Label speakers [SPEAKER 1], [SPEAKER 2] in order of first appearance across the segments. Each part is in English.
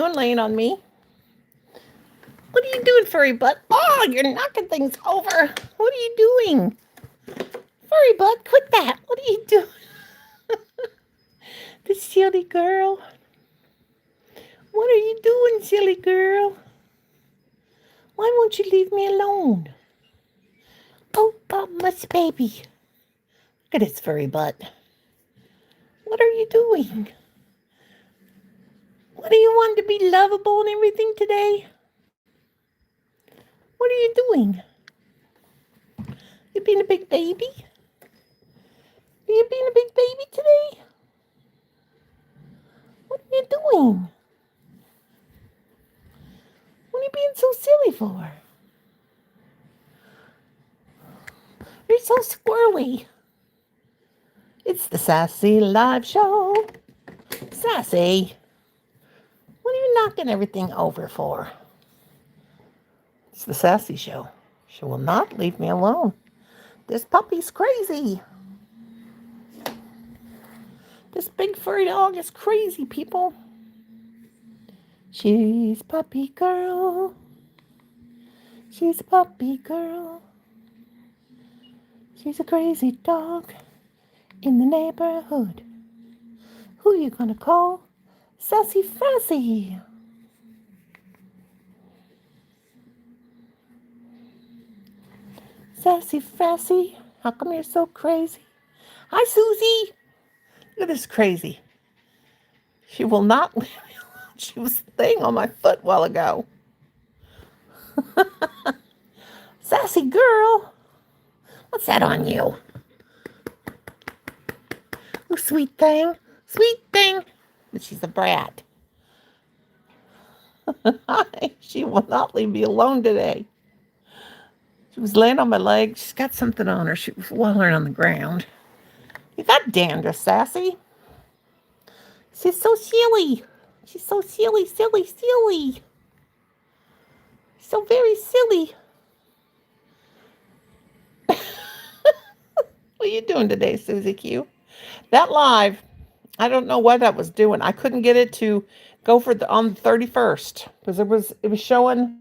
[SPEAKER 1] laying on me? What are you doing, furry butt? Oh, you're knocking things over. What are you doing? Furry butt, quit that. What are you doing? The silly girl. What are you doing, silly girl? Why won't you leave me alone? Oh, Mama's baby. Look at his furry butt. What are you doing? What do you want to be lovable and everything today? What are you doing? You being a big baby? Are you being a big baby today? What are you doing? What are you being so silly for? You're so squirrely. It's the Sassy Live Show. Sassy, what are you knocking everything over for? It's the Sassy Show. She will not leave me alone. This puppy's crazy. This big furry dog is crazy, people. She's puppy girl. She's a puppy girl. She's a crazy dog in the neighborhood. Who you gonna call? Sassy Fressy. Sassy Fressy, how come you're so crazy? Hi, Susie. Look at this crazy. She will not leave me alone. She was laying on my foot a while ago. Sassy girl. What's that on you? Oh, sweet thing. Sweet thing. But she's a brat. She will not leave me alone today. She was laying on my leg. She's got something on her. She was wallowing on the ground. You got dandruff, Sassy. She's so silly. She's so silly, silly, silly. So very silly. What are you doing today, Susie Q? That live, I don't know what that was doing. I couldn't get it to go for on the 31st because it was showing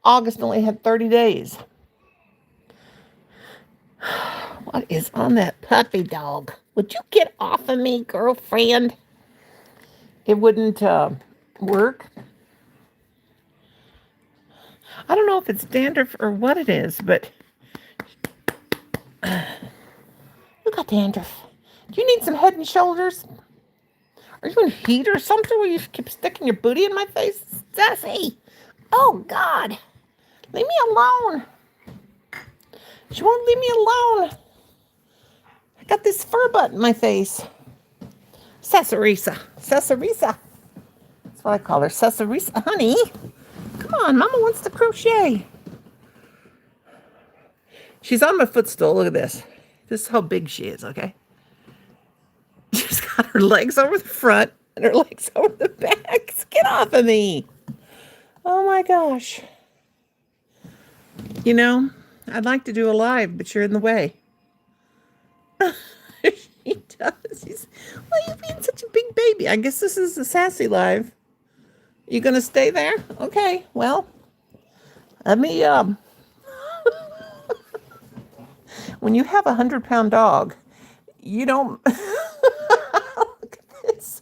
[SPEAKER 1] August only had 30 days. What is on that puppy dog? Would you get off of me, girlfriend? It wouldn't work. I don't know if it's dandruff or what it is, but you got dandruff. Do you need some Head and Shoulders? Are you in heat or something where you keep sticking your booty in my face? Sassy! Oh, God! Leave me alone! She won't leave me alone. I got this fur butt in my face. Sassarisa. Sassarisa. That's what I call her. Sassarisa. Honey, come on. Mama wants to crochet. She's on my footstool. Look at this. This is how big she is, okay? She's got her legs over the front and her legs over the back. Get off of me. Oh, my gosh. You know, I'd like to do a live, but you're in the way. She does. Why are you being such a big baby? I guess this is the Sassy Live. You gonna stay there? Okay, well, let me, when you have 100-pound dog, you don't, look at this.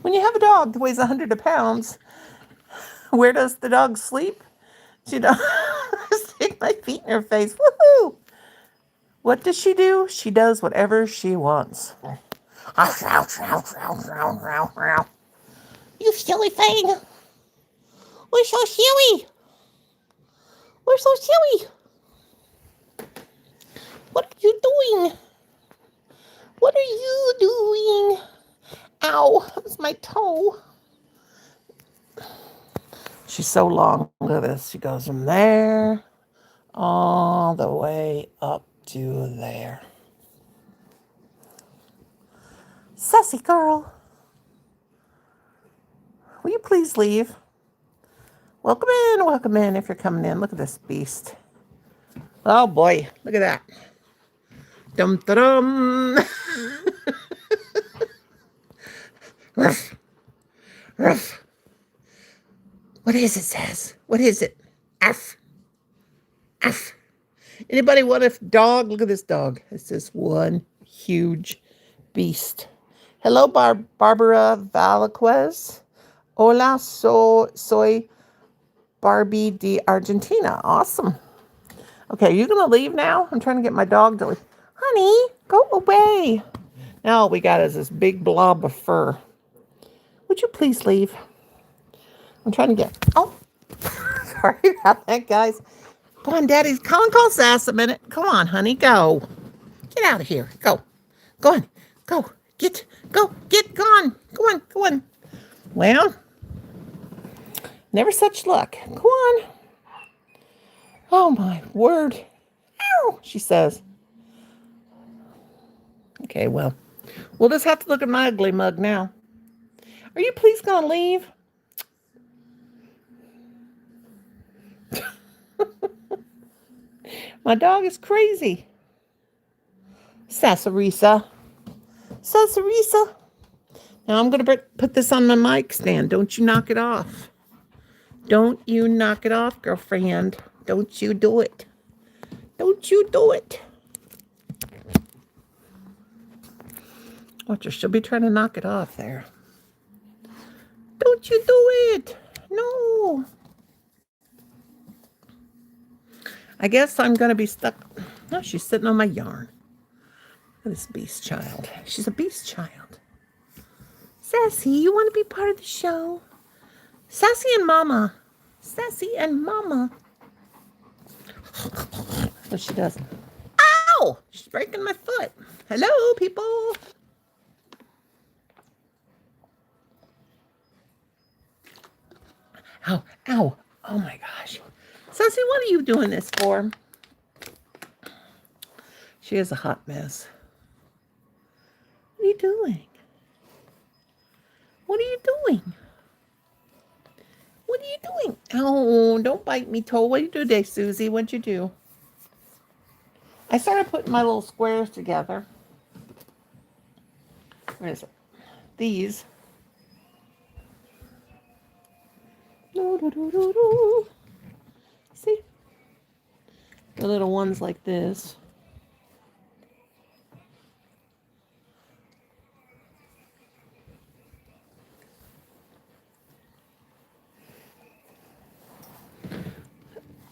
[SPEAKER 1] When you have a dog that weighs 100 pounds, where does the dog sleep? She does stick my feet in her face. Woohoo! What does she do? She does whatever she wants. You silly thing. We're so silly. We're so silly. What are you doing? What are you doing? Ow, that was my toe. She's so long. Look at this. She goes from there all the way up to there. Sassy girl. Will you please leave? Welcome in if you're coming in. Look at this beast. Oh boy, look at that. Dum dum. Ruff, ruff. What is it, Sass? What is it? F. F. Anybody want a dog? Look at this dog. It's this one huge beast. Hello, Barbara Valaquez. Hola, soy Barbie de Argentina. Awesome. Okay, are you going to leave now? I'm trying to get my dog to leave. Honey, go away. Now all we got is this big blob of fur. Would you please leave? I'm trying to get... Oh, sorry about that, guys. Come on, Daddy's... Call Sass a minute. Come on, honey, go. Get out of here. Go. Go on. Go. Get. Go. Get. Go on. Go on. Go on. Well, never such luck. Go on. Oh, my word. Ow, she says. Okay, well, we'll just have to look at my ugly mug now. Are you please going to leave? My dog is crazy. Sassarisa. Sassarisa. Now I'm going to put this on my mic stand. Don't you knock it off. Don't you knock it off, girlfriend. Don't you do it. Don't you do it. Watch her. She'll be trying to knock it off there. Don't you do it. No. I guess I'm going to be stuck. No, she's sitting on my yarn. Look at this beast child. She's a beast child. Sassy, you want to be part of the show? Sassy and Mama. Sassy and Mama. What she does. Ow! She's breaking my foot. Hello, people. Ow, ow. Oh my gosh. Sassy, what are you doing this for? She is a hot mess. What are you doing? What are you doing? What are you doing? Oh, don't bite me, toe. What do you do today, Susie? What'd you do? I started putting my little squares together. Where is it? These. See? The little ones like this.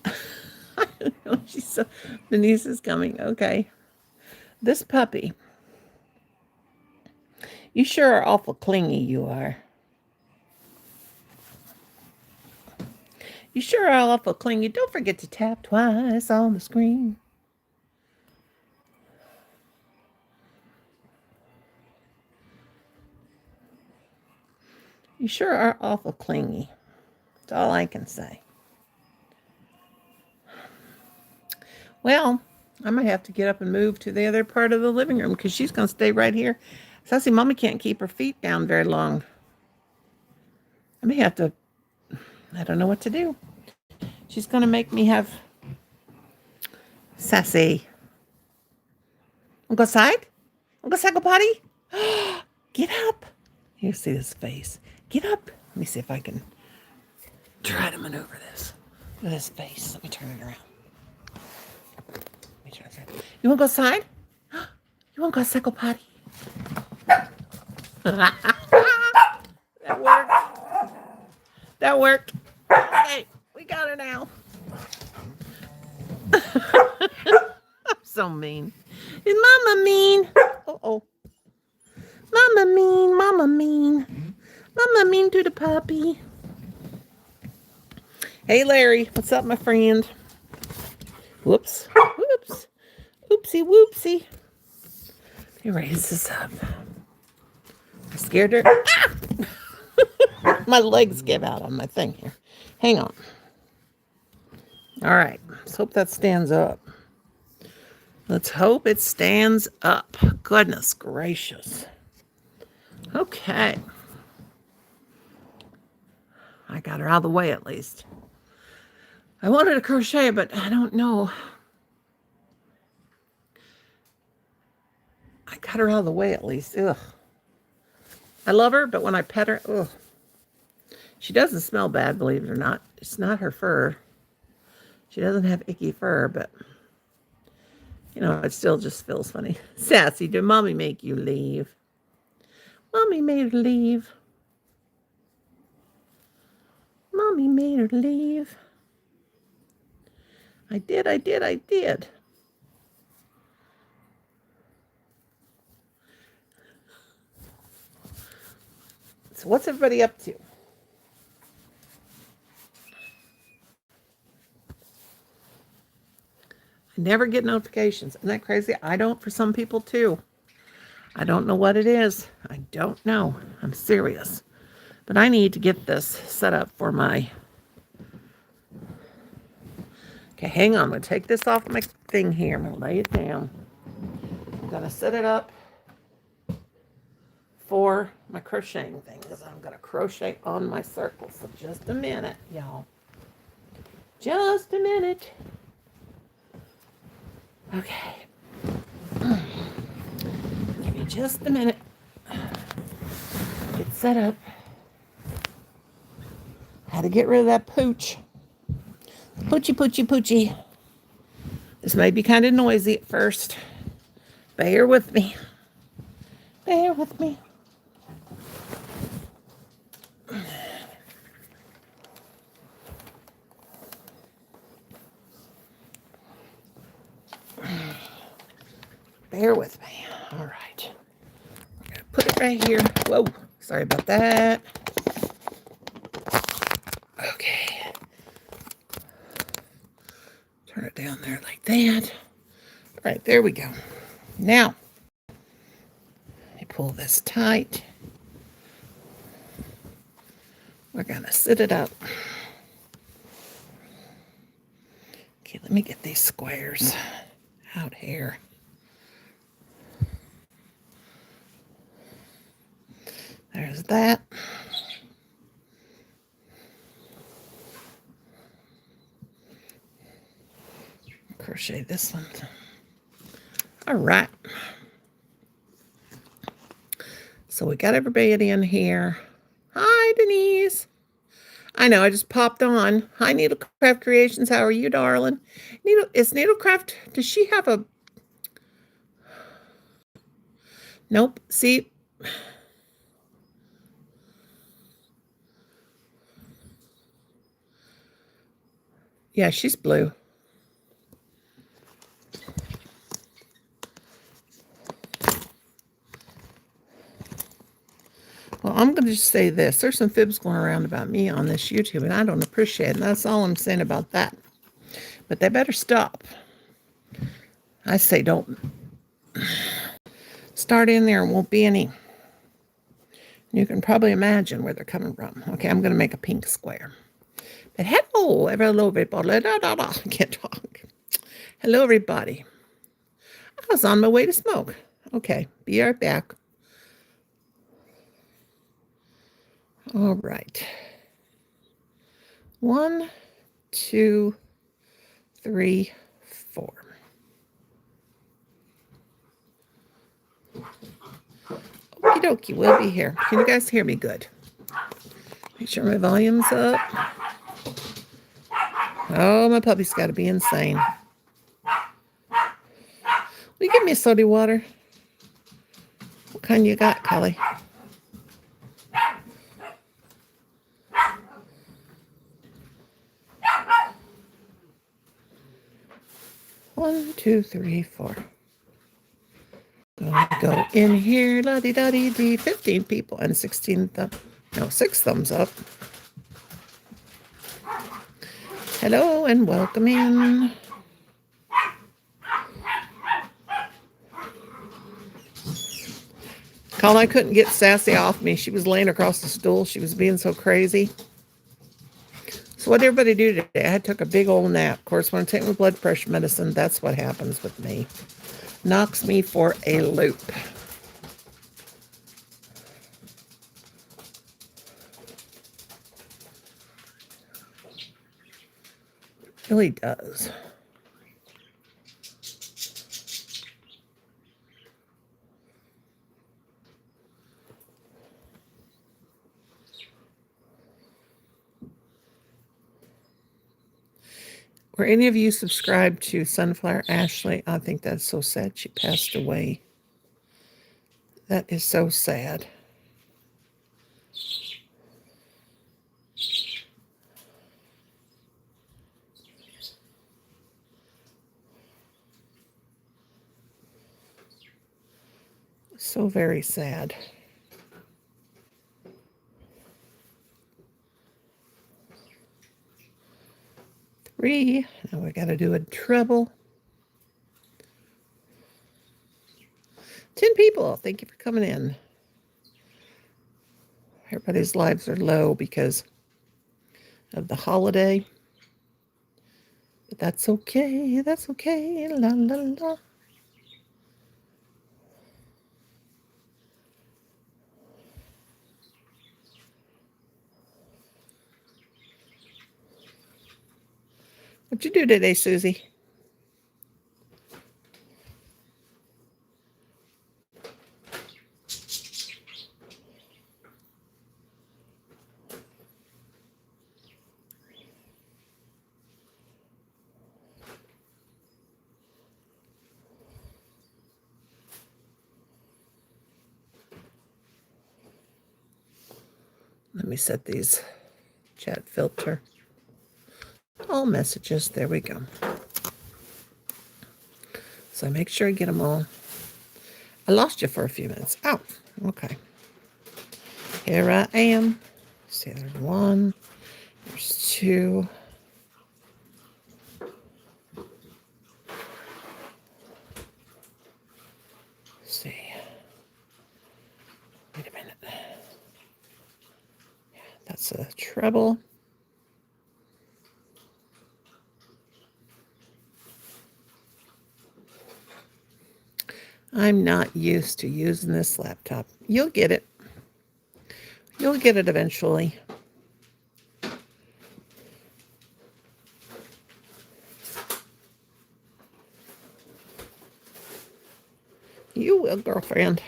[SPEAKER 1] I don't know. She's so... Denise is coming. Okay. This puppy. You sure are awful clingy, you are. You sure are awful clingy. Don't forget to tap twice on the screen. You sure are awful clingy. That's all I can say. Well, I might have to get up and move to the other part of the living room because she's going to stay right here. Sassy Mommy can't keep her feet down very long. I may have to... I don't know what to do. She's going to make me have... Sassy. Wanna go outside? Wanna go outside, go potty? Get up. You see this face. Get up. Let me see if I can try to maneuver this. Look at this face. Let me turn it around. Let me turn it around. You want to go outside? You want to go outside, go potty? That worked. That worked. Okay, we got her now. I'm so mean. Is Mama mean? Uh-oh. Mama mean, Mama mean. Mama mean to the puppy. Hey, Larry. What's up, my friend? Whoops. Whoops. Oopsie whoopsie. Let me raise this up. I scared her. Ah! My legs give out on my thing here. Hang on. All right. Let's hope that stands up. Let's hope it stands up. Goodness gracious. Okay. I got her out of the way at least. I wanted to crochet, but I don't know. I got her out of the way at least. Ugh. I love her, but when I pet her, ugh. She doesn't smell bad, believe it or not. It's not her fur. She doesn't have icky fur, but, you know, it still just feels funny. Sassy, did Mommy make you leave? Mommy made her leave. Mommy made her leave. I did, I did, I did. So what's everybody up to? I never get notifications. Isn't that crazy? I don't for some people too. I don't know what it is. I don't know. I'm serious. But I need to get this set up for my... Okay, hang on. I'm going to take this off my thing here. I'm going to lay it down. I'm going to set it up for my crocheting thing because I'm going to crochet on my circle. So just a minute, y'all. Just a minute. Okay. Give me just a minute. Get set up. Had to get rid of that pooch. Poochy, poochy, poochy. This may be kind of noisy at first. Bear with me. Bear with me. Bear with me. All right. I'm going to put it right here. Whoa. Sorry about that. Okay. Turn it down there like that. All right, there we go. Now, I pull this tight. We're going to sit it up. Okay, let me get these squares out here. There's that. Crochet this one. All right. So we got everybody in here. Hi, Denise. I know, I just popped on. Hi, Needlecraft Creations. How are you, darling? Is Needlecraft, does she have a... Nope. See? Yeah, she's blue. Well, I'm going to just say this. There's some fibs going around about me on this YouTube, and I don't appreciate it. And that's all I'm saying about that. But they better stop. I say don't start in there and won't be any. You can probably imagine where they're coming from. Okay, I'm going to make a pink square. But hello, everybody. I can't talk. Hello, everybody. I was on my way to smoke. Okay, be right back. All right. 1, 2, 3, 4. Okie dokie, we'll be here. Can you guys hear me good? Make sure my volume's up. Oh, my puppy's got to be insane. Will you give me a soda water? What kind you got, Kelly? One, 2, 3, 4. Gonna go in here, la-di-da-di-di, 15 people and 16 6 thumbs up. Hello and welcome in. Colin, I couldn't get Sassy off me. She was laying across the stool. She was being so crazy. So what did everybody do today? I took a big old nap. Of course, when I take my blood pressure medicine, that's what happens with me. Knocks me for a loop. It really does. Were any of you subscribed to Sunflower Ashley? I think that's so sad. She passed away. That is so sad. So very sad. Three. Now we got to do a treble. 10 people. Thank you for coming in. Everybody's lives are low because of the holiday. But that's okay. That's okay. La la la. What'd you do today, Susie? Let me set these chat filter. All messages. There we go. So make sure I get them all. I lost you for a few minutes. Oh, okay. Here I am. See, there's one. There's two. Let's see. Wait a minute. Yeah, that's a treble. I'm not used to using this laptop. You'll get it. You'll get it eventually. You will, girlfriend.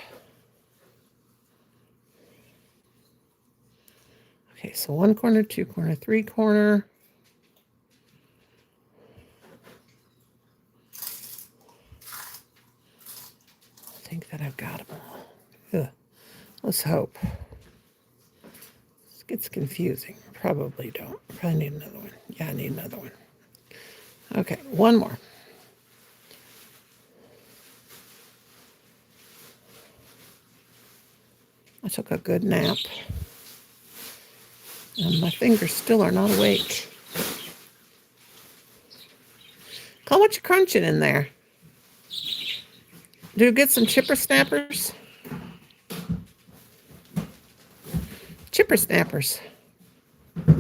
[SPEAKER 1] Okay, so 1 corner, 2 corner, 3 corner. I think that I've got them all. Ugh. Let's hope. This gets confusing. Probably don't. Probably need another one. Yeah, I need another one. Okay, one more. I took a good nap. And my fingers still are not awake. Call what you crunching in there. Do you get some chipper snappers? Chipper snappers. I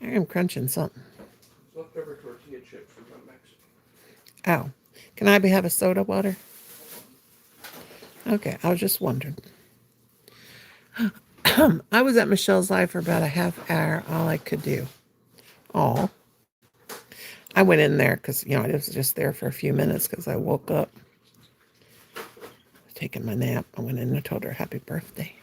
[SPEAKER 1] am crunching something.
[SPEAKER 2] Leftover tortilla chips from Mexico.
[SPEAKER 1] Oh. Can I have a soda water? Okay, I was just wondering. I was at Michelle's live for about a half hour. All I could do. Oh. I went in there because, I was just there for a few minutes because I woke up. Taking my nap. I went in and told her happy birthday.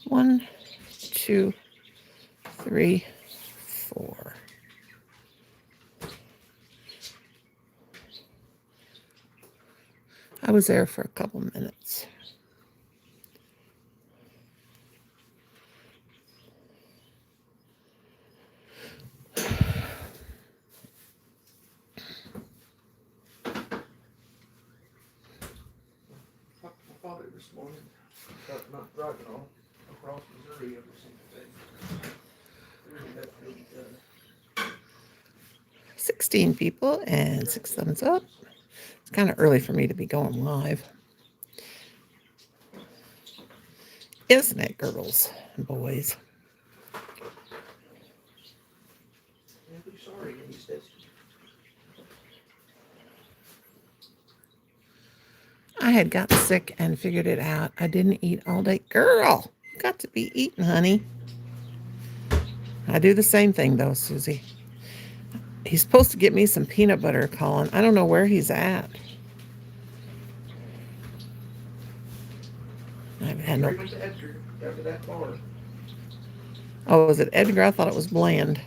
[SPEAKER 1] One, two, three, four. I was there for a couple minutes.
[SPEAKER 2] My father this morning about not driving all across Missouri every single day. Really had to be done.
[SPEAKER 1] 16 people and 6 thumbs up. It's kind of early for me to be going live. Isn't it, girls and boys?
[SPEAKER 2] Be sorry, he says.
[SPEAKER 1] I had gotten sick and figured it out. I didn't eat all day. Girl, got to be eating, honey. I do the same thing, though, Susie. He's supposed to get me some peanut butter, Colin. I don't know where he's at. And
[SPEAKER 2] Straight went to Edgar after that bar.
[SPEAKER 1] oh, was it Edgar? I thought it was Bland.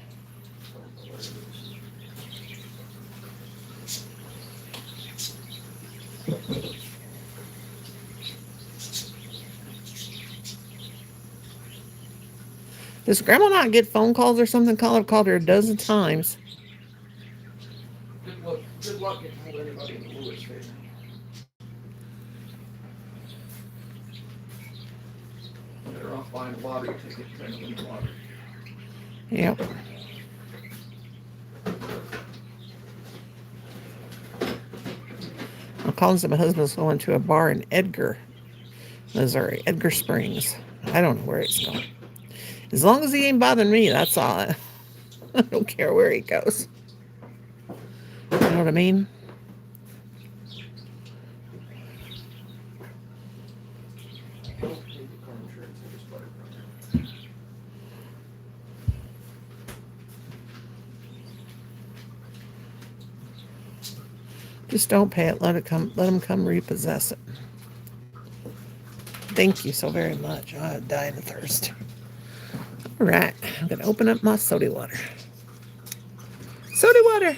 [SPEAKER 1] Does Grandma not get phone calls or something? I've called her a dozen times.
[SPEAKER 2] Good luck getting hold of anybody in the Lewis family. Better off buying a lottery ticket than to win the lottery.
[SPEAKER 1] Yep. I'm calling my husband's going to a bar in Edgar, Missouri. Edgar Springs. I don't know where it's going. As long as he ain't bothering me, that's all. I don't care where he goes. You know what I mean? Just don't pay it. Let him come repossess it. Thank you so very much. I died of thirst. All right, I'm gonna open up my soda water. Soda water.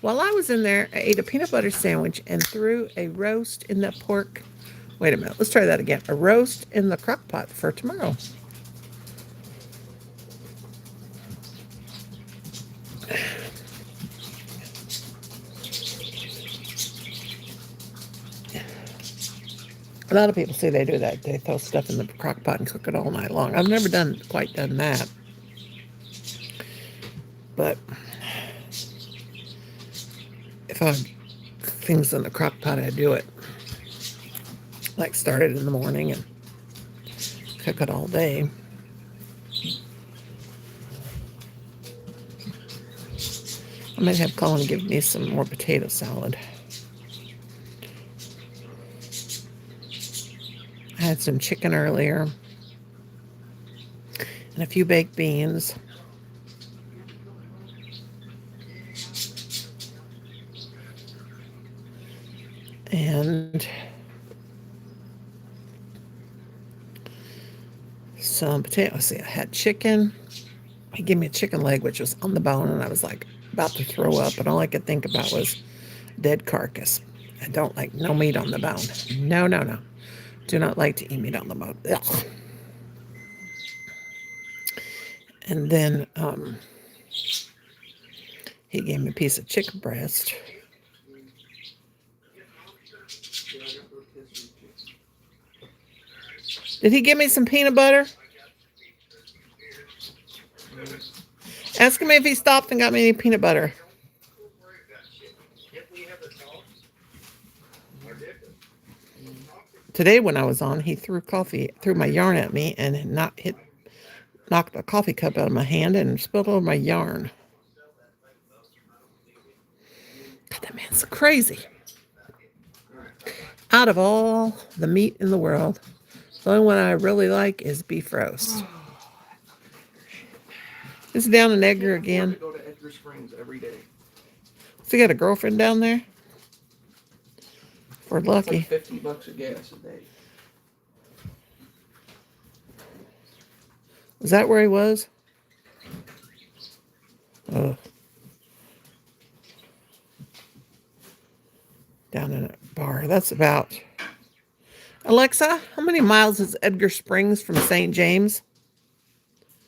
[SPEAKER 1] While I was in there, I ate a peanut butter sandwich and threw a roast in the pork. Wait a minute. Let's try that again. A roast in the crock pot for tomorrow. A lot of people say they do that. They throw stuff in the crock pot and cook it all night long. I've never quite done that. But if I have things in the crock pot, I do it. Like start it in the morning and cook it all day. I might have Colin give me some more potato salad. I had some chicken earlier and a few baked beans. And some potatoes. See, I had chicken. He gave me a chicken leg, which was on the bone, and I was like about to throw up, and all I could think about was dead carcass. I don't like no meat on the bone. No, no, no. Do not like to eat meat on the bone. Ugh. And then he gave me a piece of chicken breast. Did he give me some peanut butter? Ask him if he stopped and got me any peanut butter. Today when I was on, he threw my yarn at me and knocked a coffee cup out of my hand and spilled over my yarn. God, that man's crazy. Out of all the meat in the world, the only one I really like is beef roast. Is it down in Edgar again?
[SPEAKER 2] I go to Edgar Springs every day.
[SPEAKER 1] So you got a girlfriend down there? We're lucky.
[SPEAKER 2] It's like $50 a gas a day.
[SPEAKER 1] Is that where he was? Oh. Down in a bar. That's about... Alexa, how many miles is Edgar Springs from St. James?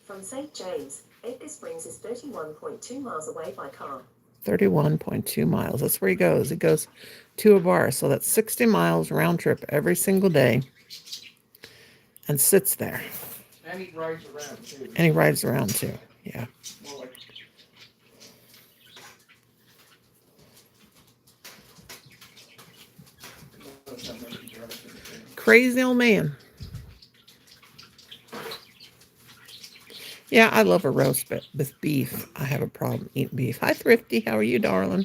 [SPEAKER 3] From St. James, Edgar Springs is 31.2 miles away by car.
[SPEAKER 1] 31.2 miles. That's where he goes. He goes to a bar. So that's 60 miles round trip every single day. And sits there.
[SPEAKER 2] And he rides around too.
[SPEAKER 1] And he rides around too. Yeah.
[SPEAKER 2] More like
[SPEAKER 1] Crazy old man. Yeah, I love a roast, but with beef, I have a problem eating beef. Hi, Thrifty. How are you, darling?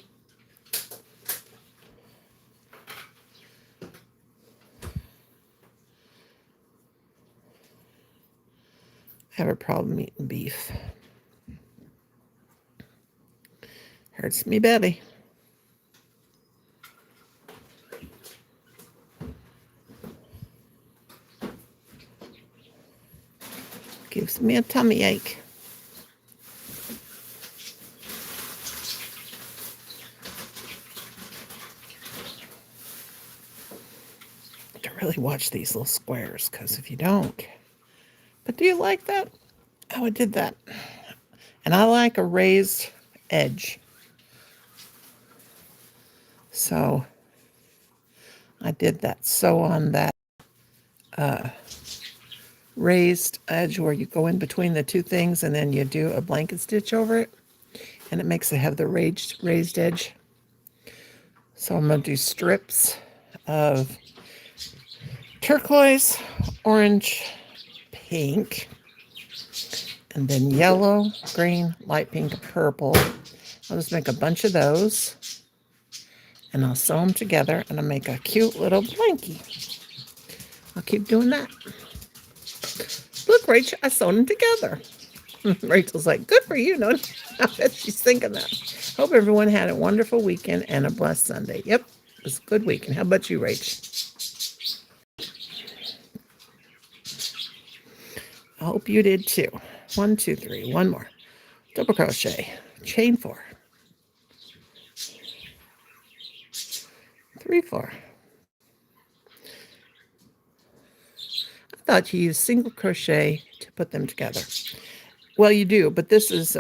[SPEAKER 1] I have a problem eating beef. Hurts me belly. Gives me a tummy ache. To really watch these little squares, because if you don't. But do you like that? How I did that? And I like a raised edge. So I did that. So on that raised edge where you go in between the two things and then you do a blanket stitch over it, and it makes it have the raised edge. So I'm going to do strips of turquoise, orange, pink, and then yellow, green, light pink, purple. I'll just make a bunch of those, and I'll sew them together, and I'll make a cute little blankie. I'll keep doing that. Look, Rachel, I sewed them together. Rachel's like, good for you, Nonie. I bet she's thinking that. Hope everyone had a wonderful weekend and a blessed Sunday. Yep, it was a good weekend. How about you, Rach? I hope you did too. 1, 2, 3, one more. Double crochet, chain 4, 3, 4. I thought you used single crochet to put them together. Well, you do, but this is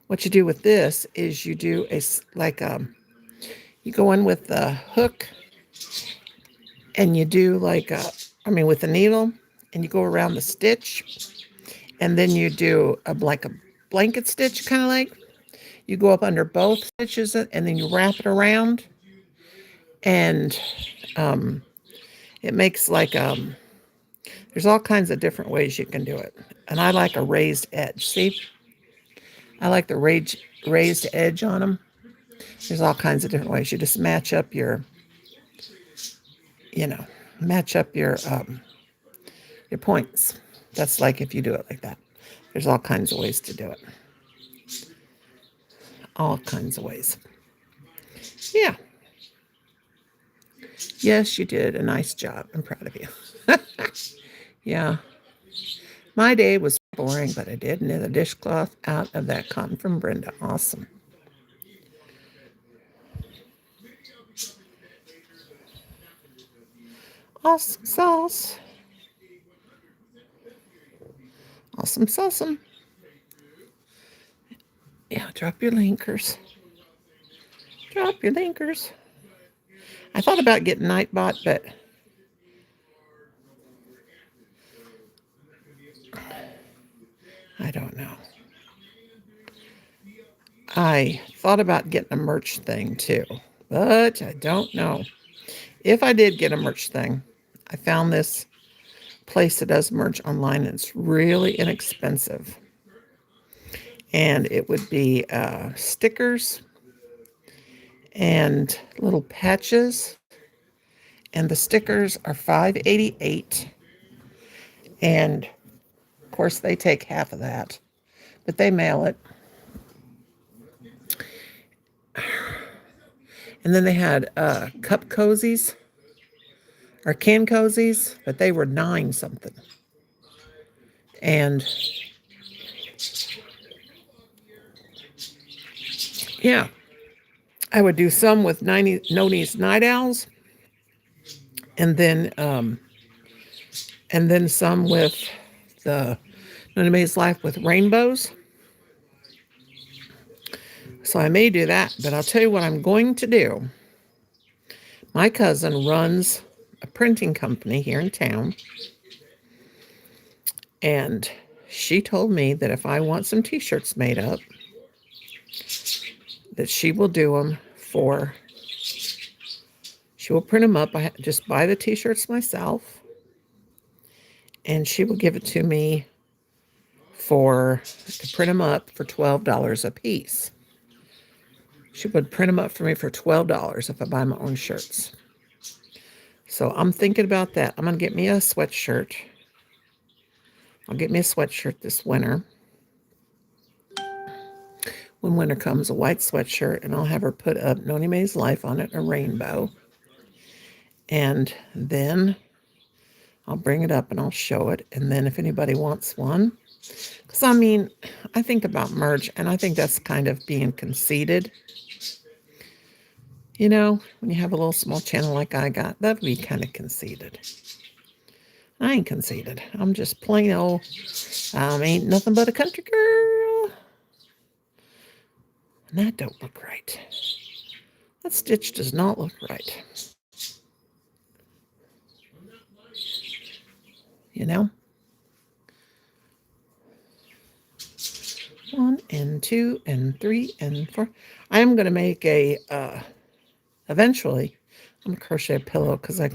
[SPEAKER 1] what you do with this is you do you go in with the hook, and you do with the needle, and you go around the stitch, and then you do a blanket stitch, kind of like you go up under both stitches, and then you wrap it around, and it makes there's all kinds of different ways you can do it. And I like a raised edge. See, I like the raised edge on them. There's all kinds of different ways. You just match up your points. That's like if you do it like that. There's all kinds of ways to do it. All kinds of ways. Yeah. Yes, you did a nice job. I'm proud of you. Yeah. My day was boring, but I did knit a dishcloth out of that cotton from Brenda. Awesome. Awesome sauce. Awesome sauce. Yeah, drop your linkers. Drop your linkers. I thought about getting Nightbot, but I don't know. I thought about getting a merch thing too, but I don't know. If I did get a merch thing, I found this place that does merch online, and it's really inexpensive. And it would be stickers and little patches. And the stickers are $5.88. And of course, they take half of that, but they mail it. And then they had cup cozies or can cozies, but they were $9 something. And yeah, I would do some with Nonie's Night Owls, and then some with the Nonie Mae's Life with rainbows. So I may do that, but I'll tell you what I'm going to do. My cousin runs a printing company here in town, and she told me that if I want some t-shirts made up, that she will do them she will print them up. I just buy the t-shirts myself, and she will give it to me to print them up for $12 a piece. She would print them up for me for $12 if I buy my own shirts. So I'm thinking about that. I'm going to get me a sweatshirt. I'll get me a sweatshirt this winter. When winter comes, a white sweatshirt, and I'll have her put up Nonie Mae's Life on it, a rainbow. And then I'll bring it up and I'll show it. And then if anybody wants one, because I mean, I think about merch and I think that's kind of being conceited. You know, when you have a little small channel like I got, that'd be kind of conceited. I ain't conceited. I'm just plain old, ain't nothing but a country girl. And that don't look right. That stitch does not look right. You know? 1 and 2 and 3 and 4. I am going to make a, eventually, I'm going to crochet a pillow because I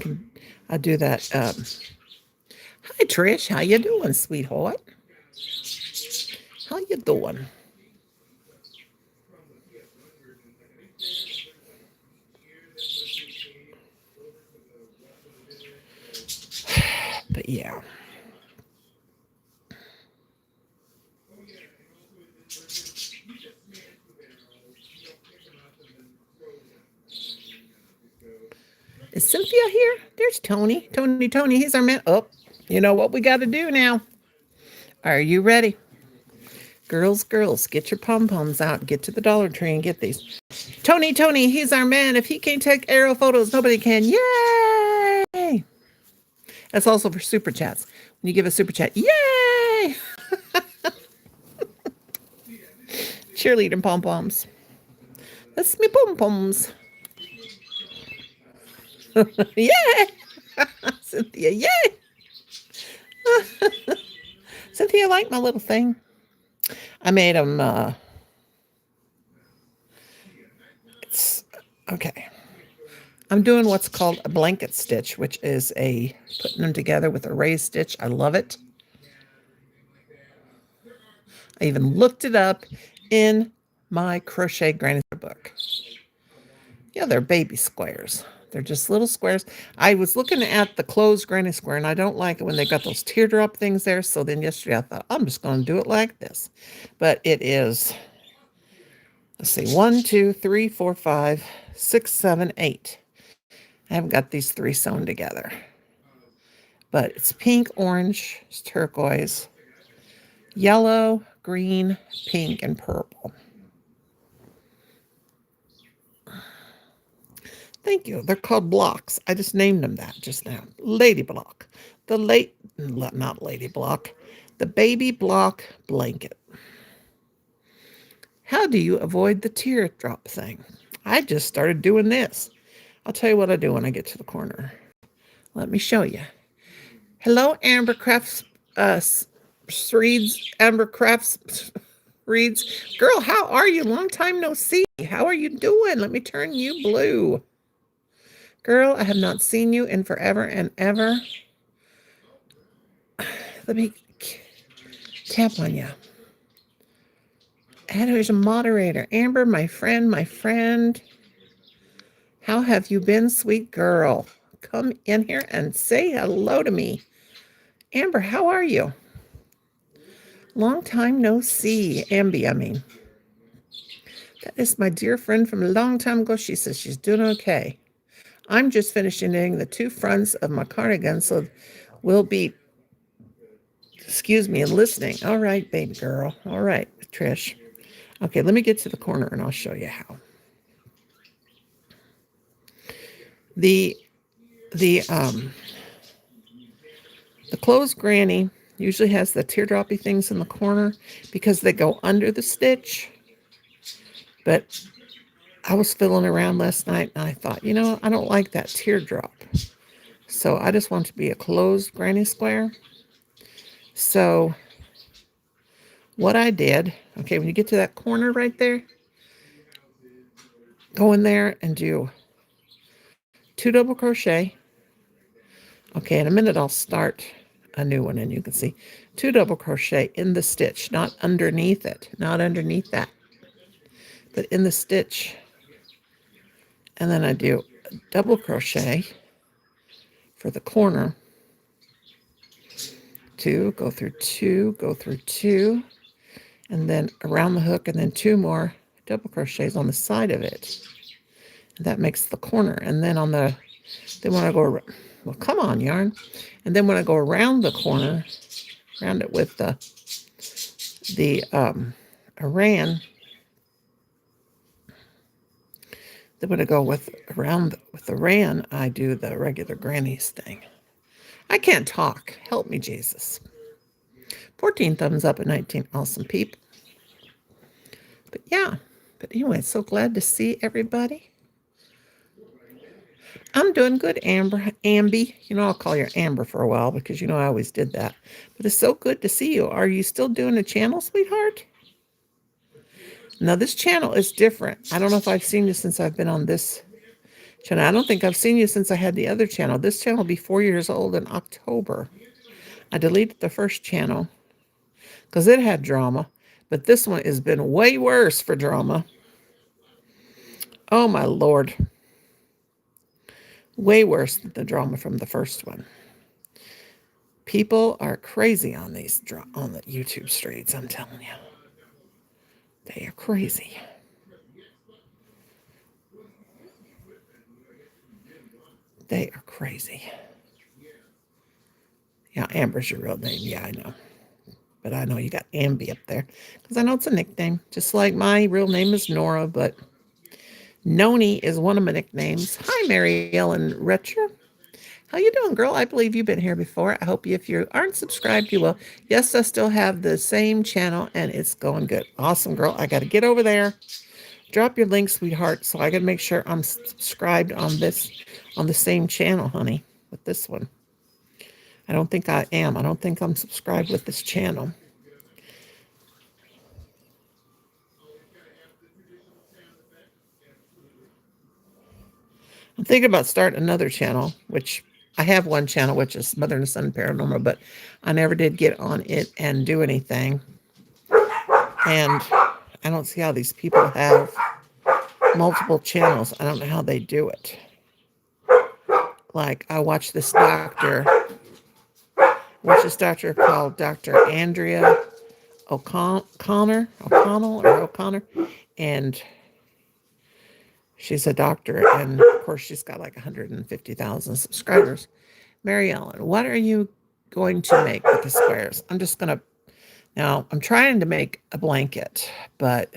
[SPEAKER 1] do that. Hi, Trish. How you doing, sweetheart? How you doing? But yeah. Is Cynthia here? There's Tony. Tony, he's our man. Oh, you know what we got to do now. Are you ready? Girls, get your pom-poms out. Get to the Dollar Tree and get these. Tony, he's our man. If he can't take aerial photos, nobody can. Yay! That's also for super chats. When you give a super chat, yay! Cheerleading pom-poms. That's me pom-poms. Yay! Cynthia, yay! Cynthia, like my little thing. I made them, it's, okay. I'm doing what's called a blanket stitch, which is putting them together with a raised stitch. I love it. I even looked it up in my crochet granny book. Yeah, they're baby squares. They're just little squares. I was looking at the closed granny square, and I don't like it when they got those teardrop things there. So then yesterday I thought, I'm just going to do it like this. But it is, let's see, 1, 2, 3, 4, 5, 6, 7, 8. I haven't got these 3 sewn together. But it's pink, orange, it's turquoise, yellow, green, pink, and purple. Thank you. They're called blocks. I just named them that just now. Lady block. Not lady block. The baby block blanket. How do you avoid the teardrop thing? I just started doing this. I'll tell you what I do when I get to the corner. Let me show you. Hello, Amber Crafts Reads. Amber Crafts Reads. Girl, how are you? Long time no see. How are you doing? Let me turn you blue. Girl, I have not seen you in forever and ever. Let me tap on you. And there's a moderator. Amber, my friend. How have you been, sweet girl? Come in here and say hello to me. Amber, how are you? Long time no see. Amby, I mean. That is my dear friend from a long time ago. She says she's doing okay. I'm just finishing knitting the 2 fronts of my cardigan, so we'll be, and listening. All right, baby girl. All right, Trish. Okay, let me get to the corner and I'll show you how. The closed granny usually has the teardroppy things in the corner because they go under the stitch. But I was fiddling around last night and I thought, you know, I don't like that teardrop. So I just want it to be a closed granny square. So what I did, okay, when you get to that corner right there, go in there and do 2 double crochet. Okay, in a minute I'll start a new one and you can see 2 double crochet in the stitch, not underneath it, not underneath that, but in the stitch. And then I do a double crochet for the corner. 2, go through 2, go through 2, and then around the hook, and then 2 more double crochets on the side of it. And that makes the corner. And then when I go Well, come on, yarn. And then when I go around the corner, round it with the Aran, then when I go with the Aran, I do the regular granny's thing. I can't talk. Help me, Jesus. 14 thumbs up and 19 awesome people. But yeah, but anyway, so glad to see everybody. I'm doing good, Amby. You know, I'll call you Amber for a while because you know I always did that. But it's so good to see you. Are you still doing a channel, sweetheart? Now, this channel is different. I don't know if I've seen you since I've been on this channel. I don't think I've seen you since I had the other channel. This channel will be 4 years old in October. I deleted the first channel because it had drama. But this one has been way worse for drama. Oh, my Lord. Way worse than the drama from the first one. People are crazy on the YouTube streets, I'm telling you. They are crazy. They are crazy. Yeah, Amber's your real name. Yeah, I know. But I know you got Amby up there. Because I know it's a nickname. Just like my real name is Nora, but Nonie is one of my nicknames. Hi, Mary Ellen Retcher. How you doing, girl? I believe you've been here before. I hope if you aren't subscribed, you will. Yes, I still have the same channel, and it's going good. Awesome, girl. I got to get over there. Drop your link, sweetheart, so I got to make sure I'm subscribed on the same channel, honey, with this one. I don't think I am. I don't think I'm subscribed with this channel. I'm thinking about starting another channel, which I have one channel, which is Mother and Son Paranormal, but I never did get on it and do anything. And I don't see how these people have multiple channels. I don't know how they do it. Like, I watch this doctor called Dr. Andrea O'Connell, and she's a doctor, and of course she's got like 150,000 subscribers. Mary Ellen, what are you going to make with the squares? Now I'm trying to make a blanket, but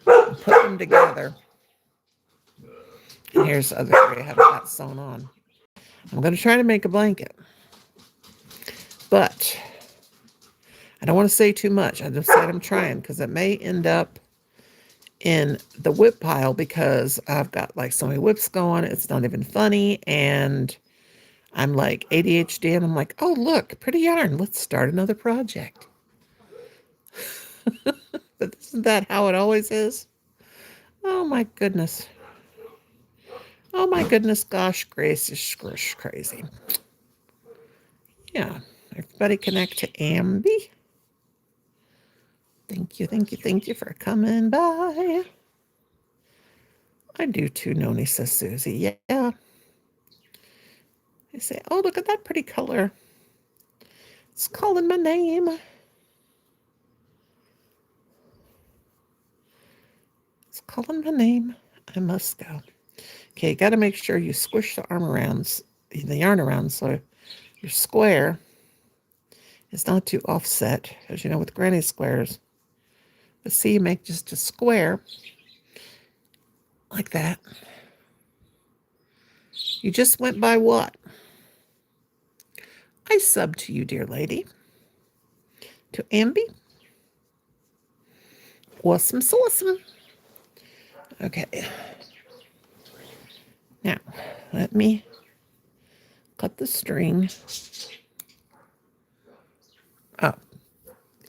[SPEAKER 1] I'm putting them together. And here's the other three I haven't got sewn on. I'm going to try to make a blanket, but I don't want to say too much. I just said I'm trying because it may end up in the whip pile because I've got like so many whips going. It's not even funny. And I'm like ADHD and I'm like, oh, look, pretty yarn. Let's start another project. But isn't that how it always is? Oh, my goodness. Oh, my goodness. Gosh, Grace is crazy. Yeah. Everybody connect to Amby. Thank you for coming by. I do too, Nonie, says Susie. Yeah. I say, oh, look at that pretty color. It's calling my name. It's calling my name. I must go. Okay, got to make sure you squish the yarn around so your square is not too offset. As you know, with granny squares. But see, you make just a square like that. You just went by what? I sub to you, dear lady. To Amby. Awesome. Okay. Now, let me cut the string. Oh,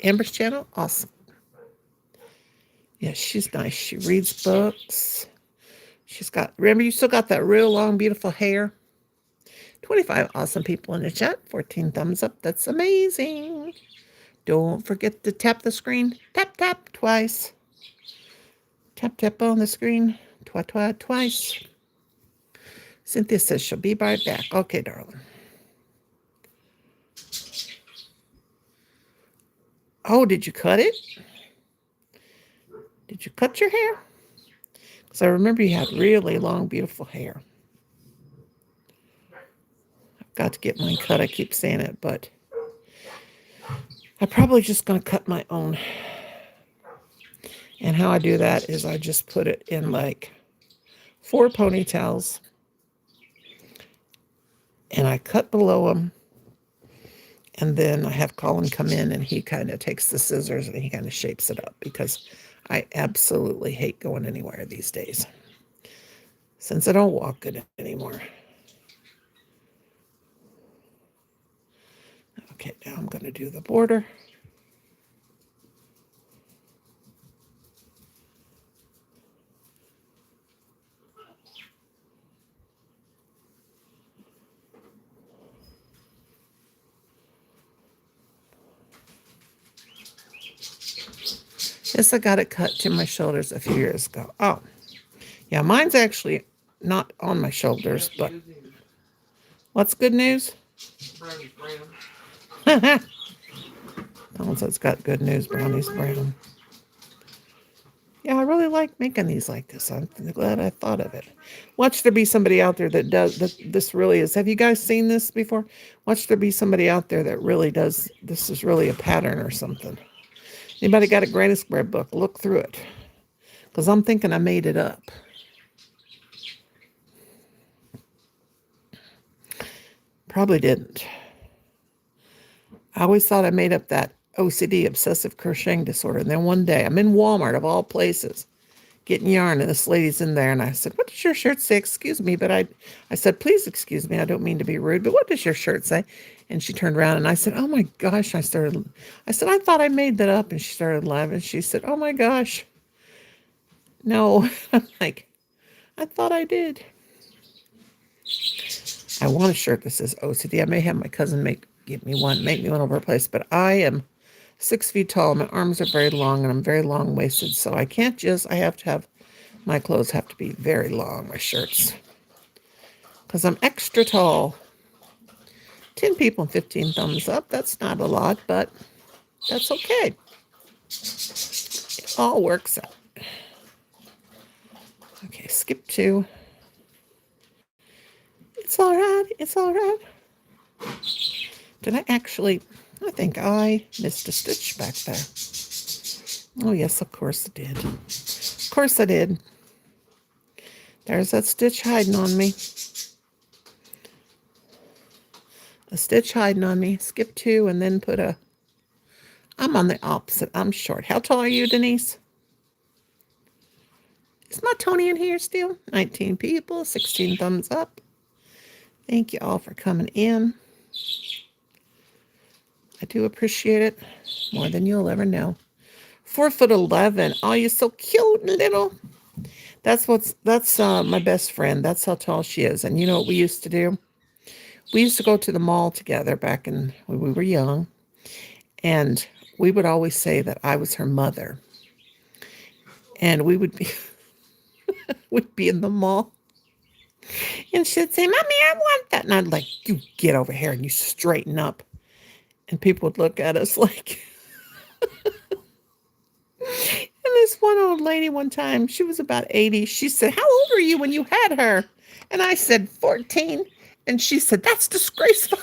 [SPEAKER 1] Amber's channel? Awesome. Yeah, she's nice. She reads books. Remember, you still got that real long, beautiful hair? 25 awesome people in the chat. 14 thumbs up. That's amazing. Don't forget to tap the screen. Tap twice. Tap on the screen. Twice. Cynthia says she'll be right back. Okay, darling. Oh, did you cut it? Did you cut your hair? Because I remember you had really long, beautiful hair. got to get mine cut. I keep saying it, but I'm probably just going to cut my own. And how I do that is I just put it in like 4 ponytails. And I cut below them. And then I have Colin come in and he kind of takes the scissors and he kind of shapes it up because I absolutely hate going anywhere these days since I don't walk good anymore. Okay, now I'm going to do the border. Yes, I got it cut to my shoulders a few years ago. Oh, yeah, mine's actually not on my shoulders, but what's good news?
[SPEAKER 2] Brownie's brown.
[SPEAKER 1] Donald's got good news, Brownie's brown. Yeah, I really like making these like this. I'm glad I thought of it. Watch there be somebody out there that does that. This really is. Have you guys seen this before? Watch there be somebody out there that really does. This is really a pattern or something. Anybody got a Granny Square book? Look through it. Because I'm thinking I made it up. Probably didn't. I always thought I made up that OCD, obsessive crocheting disorder. And then one day, I'm in Walmart, of all places, getting yarn, and this lady's in there, and I said, what does your shirt say? Excuse me, but I said, please excuse me, I don't mean to be rude, but what does your shirt say? And she turned around, and I said, oh my gosh, I said, I thought I made that up, and she started laughing. She said, oh my gosh, no. I'm like, I thought I did. I want a shirt that says OCD. I may have my cousin make me one over a place, but I am 6 feet tall. My arms are very long and I'm very long waisted. So I can't I have to have, my clothes have to be very long, my shirts. Because I'm extra tall. 10 people and 15 thumbs up. That's not a lot, but that's okay. It all works out. Okay, skip 2. It's all right. It's all right. Did I actually... I think I missed a stitch back there. Oh, yes, of course I did. Of course I did. There's that stitch hiding on me. A stitch hiding on me. Skip 2 and then put a... I'm on the opposite. I'm short. How tall are you, Denise? Is my Tony in here still? 19 people, 16 thumbs up. Thank you all for coming in. I do appreciate it more than you'll ever know. 4'11". Oh, you're so cute, little. That's my best friend. That's how tall she is. And you know what we used to do? We used to go to the mall together back when we were young. And we would always say that I was her mother. And we would be, we'd be in the mall. And she'd say, Mommy, I want that. And I'd like, you get over here and you straighten up. And people would look at us like... And this one old lady one time, she was about 80. She said, how old were you when you had her? And I said, 14. And she said, that's disgraceful.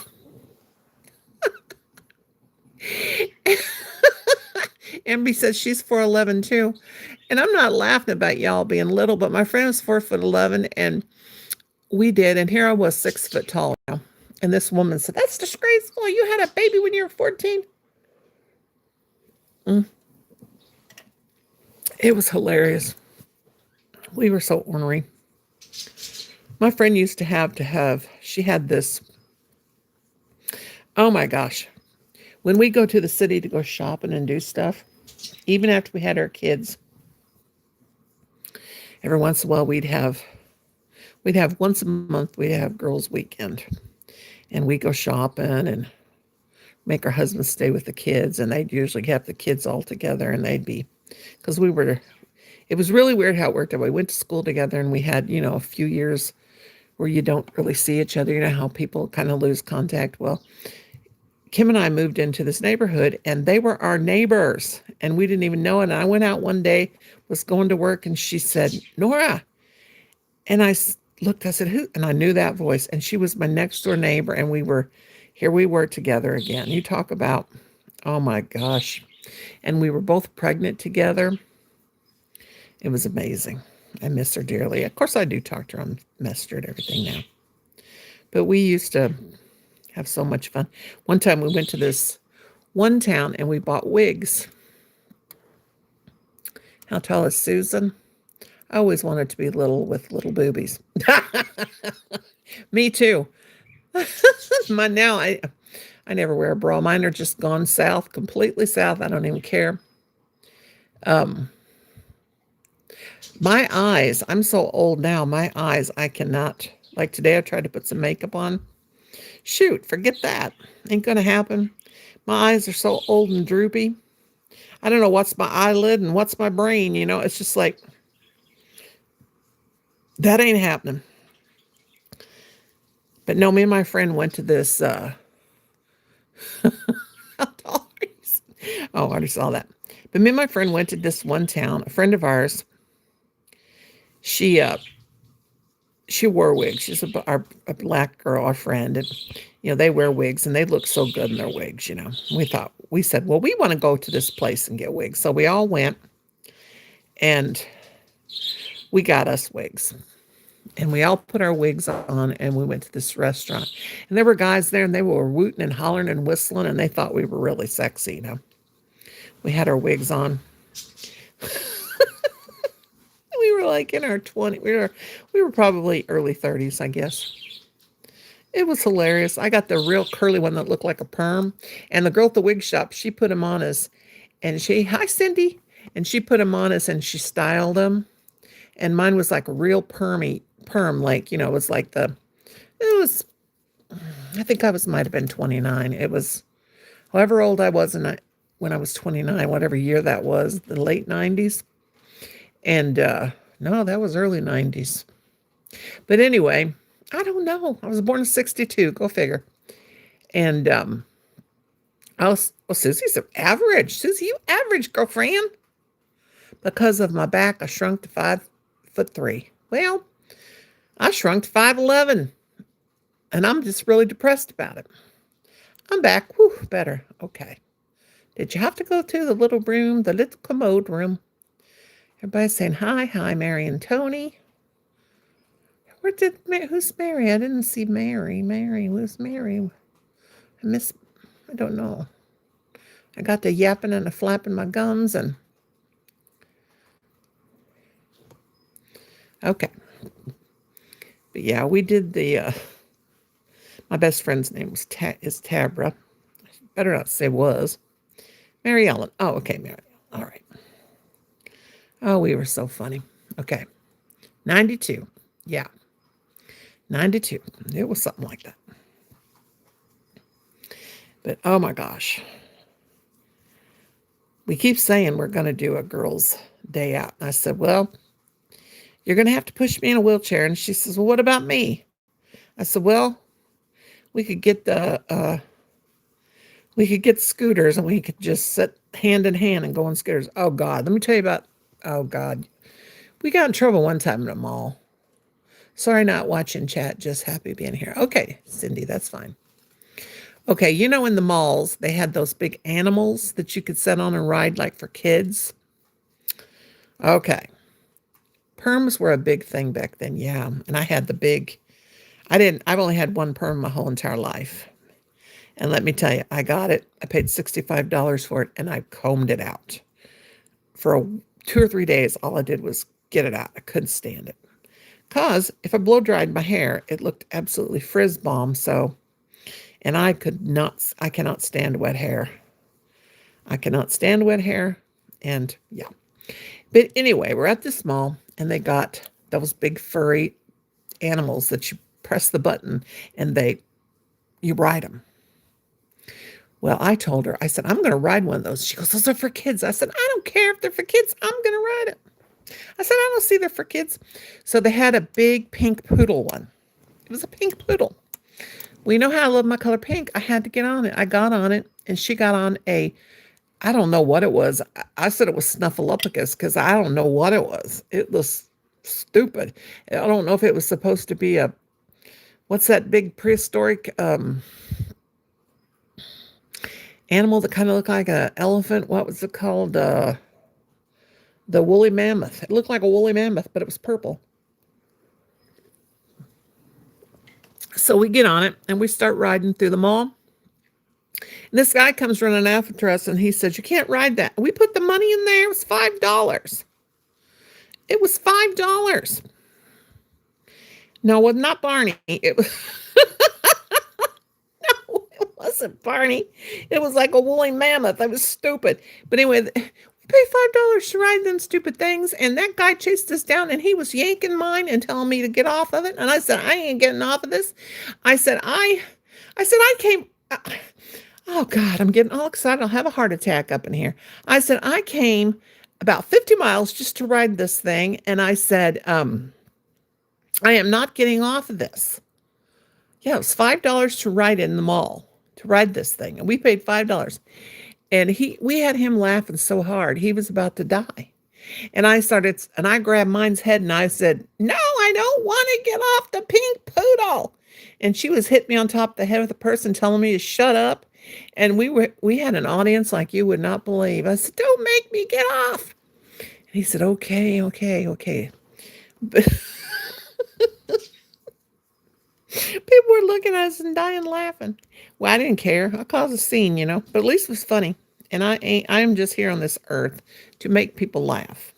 [SPEAKER 1] Amby says she's 4'11" too. And I'm not laughing about y'all being little, but my friend was 4'11", and we did. And here I was 6 foot tall now. And this woman said, that's disgraceful. You had a baby when you were 14. It was hilarious. We were so ornery. My friend used to have, she had this, oh my gosh. When we go to the city to go shopping and do stuff, even after we had our kids, every once in a while we'd have once a month, we'd have girls' weekend. And we go shopping and make our husbands stay with the kids. And they'd usually have the kids all together. And they'd be, because it was really weird how it worked out. We went to school together and we had, a few years where you don't really see each other. You know how people kind of lose contact. Well, Kim and I moved into this neighborhood and they were our neighbors and we didn't even know it. And I went out one day, was going to work, and she said, Nora. And looked, I said, who? And I knew that voice. And she was my next door neighbor. And here we were together again. You talk about, oh my gosh. And we were both pregnant together. It was amazing. I miss her dearly. Of course, I do talk to her. I'm messed her and everything now. But we used to have so much fun. One time we went to this one town and we bought wigs. How tall is Susan? I always wanted to be little with little boobies. Me too. Now I never wear a bra. Mine are just gone south, completely south. I don't even care. My eyes, I'm so old now. My eyes, I cannot. Like today, I tried to put some makeup on. Shoot, forget that. Ain't gonna happen. My eyes are so old and droopy. I don't know what's my eyelid and what's my brain. It's just like, that ain't happening. But no, me and my friend went to this, how tall are you? Oh, I already saw that. But me and my friend went to this one town. A friend of ours, she wore wigs. She's a black girl, our friend. And, they wear wigs and they look so good in their wigs, We said, well, we want to go to this place and get wigs. So we all went and we got us wigs. And we all put our wigs on and we went to this restaurant. And there were guys there and they were wooting and hollering and whistling and they thought we were really sexy, We had our wigs on. We were like in our 20s. We were probably early 30s, I guess. It was hilarious. I got the real curly one that looked like a perm. And the girl at the wig shop, she put them on us. And hi, Cindy. And she put them on us and she styled them. And mine was like a real perm, like, it was like I think might have been 29. It was however old I was when I was 29, whatever year that was, the late 90s. And no, that was early 90s. But anyway, I don't know. I was born in 62. Go figure. And Susie's average. Susie, you average, girlfriend. Because of my back, I shrunk to 5'3". Well, I shrunk to 5'11". And I'm just really depressed about it. I'm back. Whew, better. Okay. Did you have to go to the little room, the little commode room? Everybody's saying hi, Mary and Tony. Who's Mary? I didn't see Mary. Who's Mary? I don't know. I got the yapping and the flapping my gums and. Okay. But yeah, we did my best friend's name is Tabra. Better not say was. Mary Ellen. Oh, okay, Mary. All right. Oh, we were so funny. Okay. 92. Yeah. 92. It was something like that. But oh my gosh. We keep saying we're going to do a girls' day out. And I said, well, you're going to have to push me in a wheelchair. And she says, well, what about me? I said, well, we could get scooters and we could just sit hand in hand and go on scooters. Oh God, let me tell you about, oh God. We got in trouble one time in a mall. Sorry, not watching chat, just happy being here. Okay, Cindy, that's fine. Okay, in the malls, they had those big animals that you could sit on and ride like for kids. Okay. Perms were a big thing back then, yeah. And I had I've only had one perm my whole entire life. And let me tell you, I got it. I paid $65 for it and I combed it out. For 2 or 3 days, all I did was get it out. I couldn't stand it. Because if I blow dried my hair, it looked absolutely frizz bomb. And I cannot stand wet hair. I cannot stand wet hair. And yeah. But anyway, we're at this mall and they got those big furry animals that you press the button and you ride them. Well, I told her, I said, I'm going to ride one of those. She goes, those are for kids. I said, I don't care if they're for kids. I'm going to ride it. I said, I don't see they're for kids. So they had a big pink poodle one. It was a pink poodle. We know how I love my color pink. I had to get on it. I got on it and she got on I don't know what it was. I said it was Snuffleupagus because I don't know what it was. It was stupid. I don't know if it was supposed to be a, what's that big prehistoric animal that kind of looked like an elephant? What was it called? The woolly mammoth. It looked like a woolly mammoth, but it was purple. So we get on it and we start riding through the mall. And this guy comes running after us and he says, "You can't ride that." We put the money in there. It was $5. It was $5. No, it was not Barney. It was no, it wasn't Barney. It was like a woolly mammoth. I was stupid. But anyway, we paid $5 to ride them stupid things, and that guy chased us down and he was yanking mine and telling me to get off of it. And I said, "I ain't getting off of this." I said, I came. Oh God, I'm getting all excited. I'll have a heart attack up in here. I said, "I came about 50 miles just to ride this thing." And I said, "I am not getting off of this." Yeah, it was $5 to ride in the mall, to ride this thing. And we paid $5. And we had him laughing so hard, he was about to die. And I grabbed mine's head and I said, "No, I don't want to get off the pink poodle." And she was hitting me on top of the head with a person telling me to shut up. And we had an audience like you would not believe. I said, "Don't make me get off." And he said, "Okay, okay, okay." But people were looking at us and dying laughing. Well, I didn't care. I caused a scene, but at least it was funny. And I am just here on this earth to make people laugh.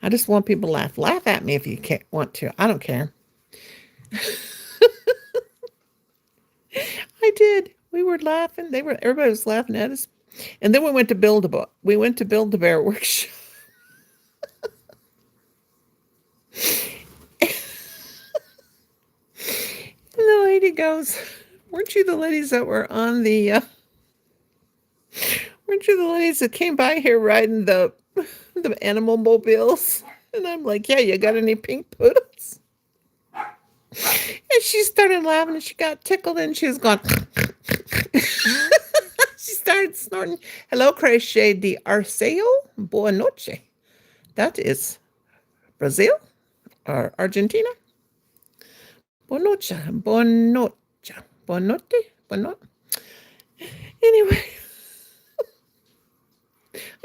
[SPEAKER 1] I just want people to laugh. Laugh at me if you can't want to. I don't care. I did. We were laughing. Everybody was laughing at us. And then we went to Build-A-Bear. We went to Build-A-Bear workshop. And the lady goes, "Weren't you the ladies that were on the weren't you the ladies that came by here riding the animal mobiles?" And I'm like, "Yeah, you got any pink poodles?" And she started laughing and she got tickled and she was going, she started snorting. "Hello, Crochet de Arceo. Boa noche." That is Brazil or Argentina. Boa noche. Boa noche. Boa noche. Boa noche.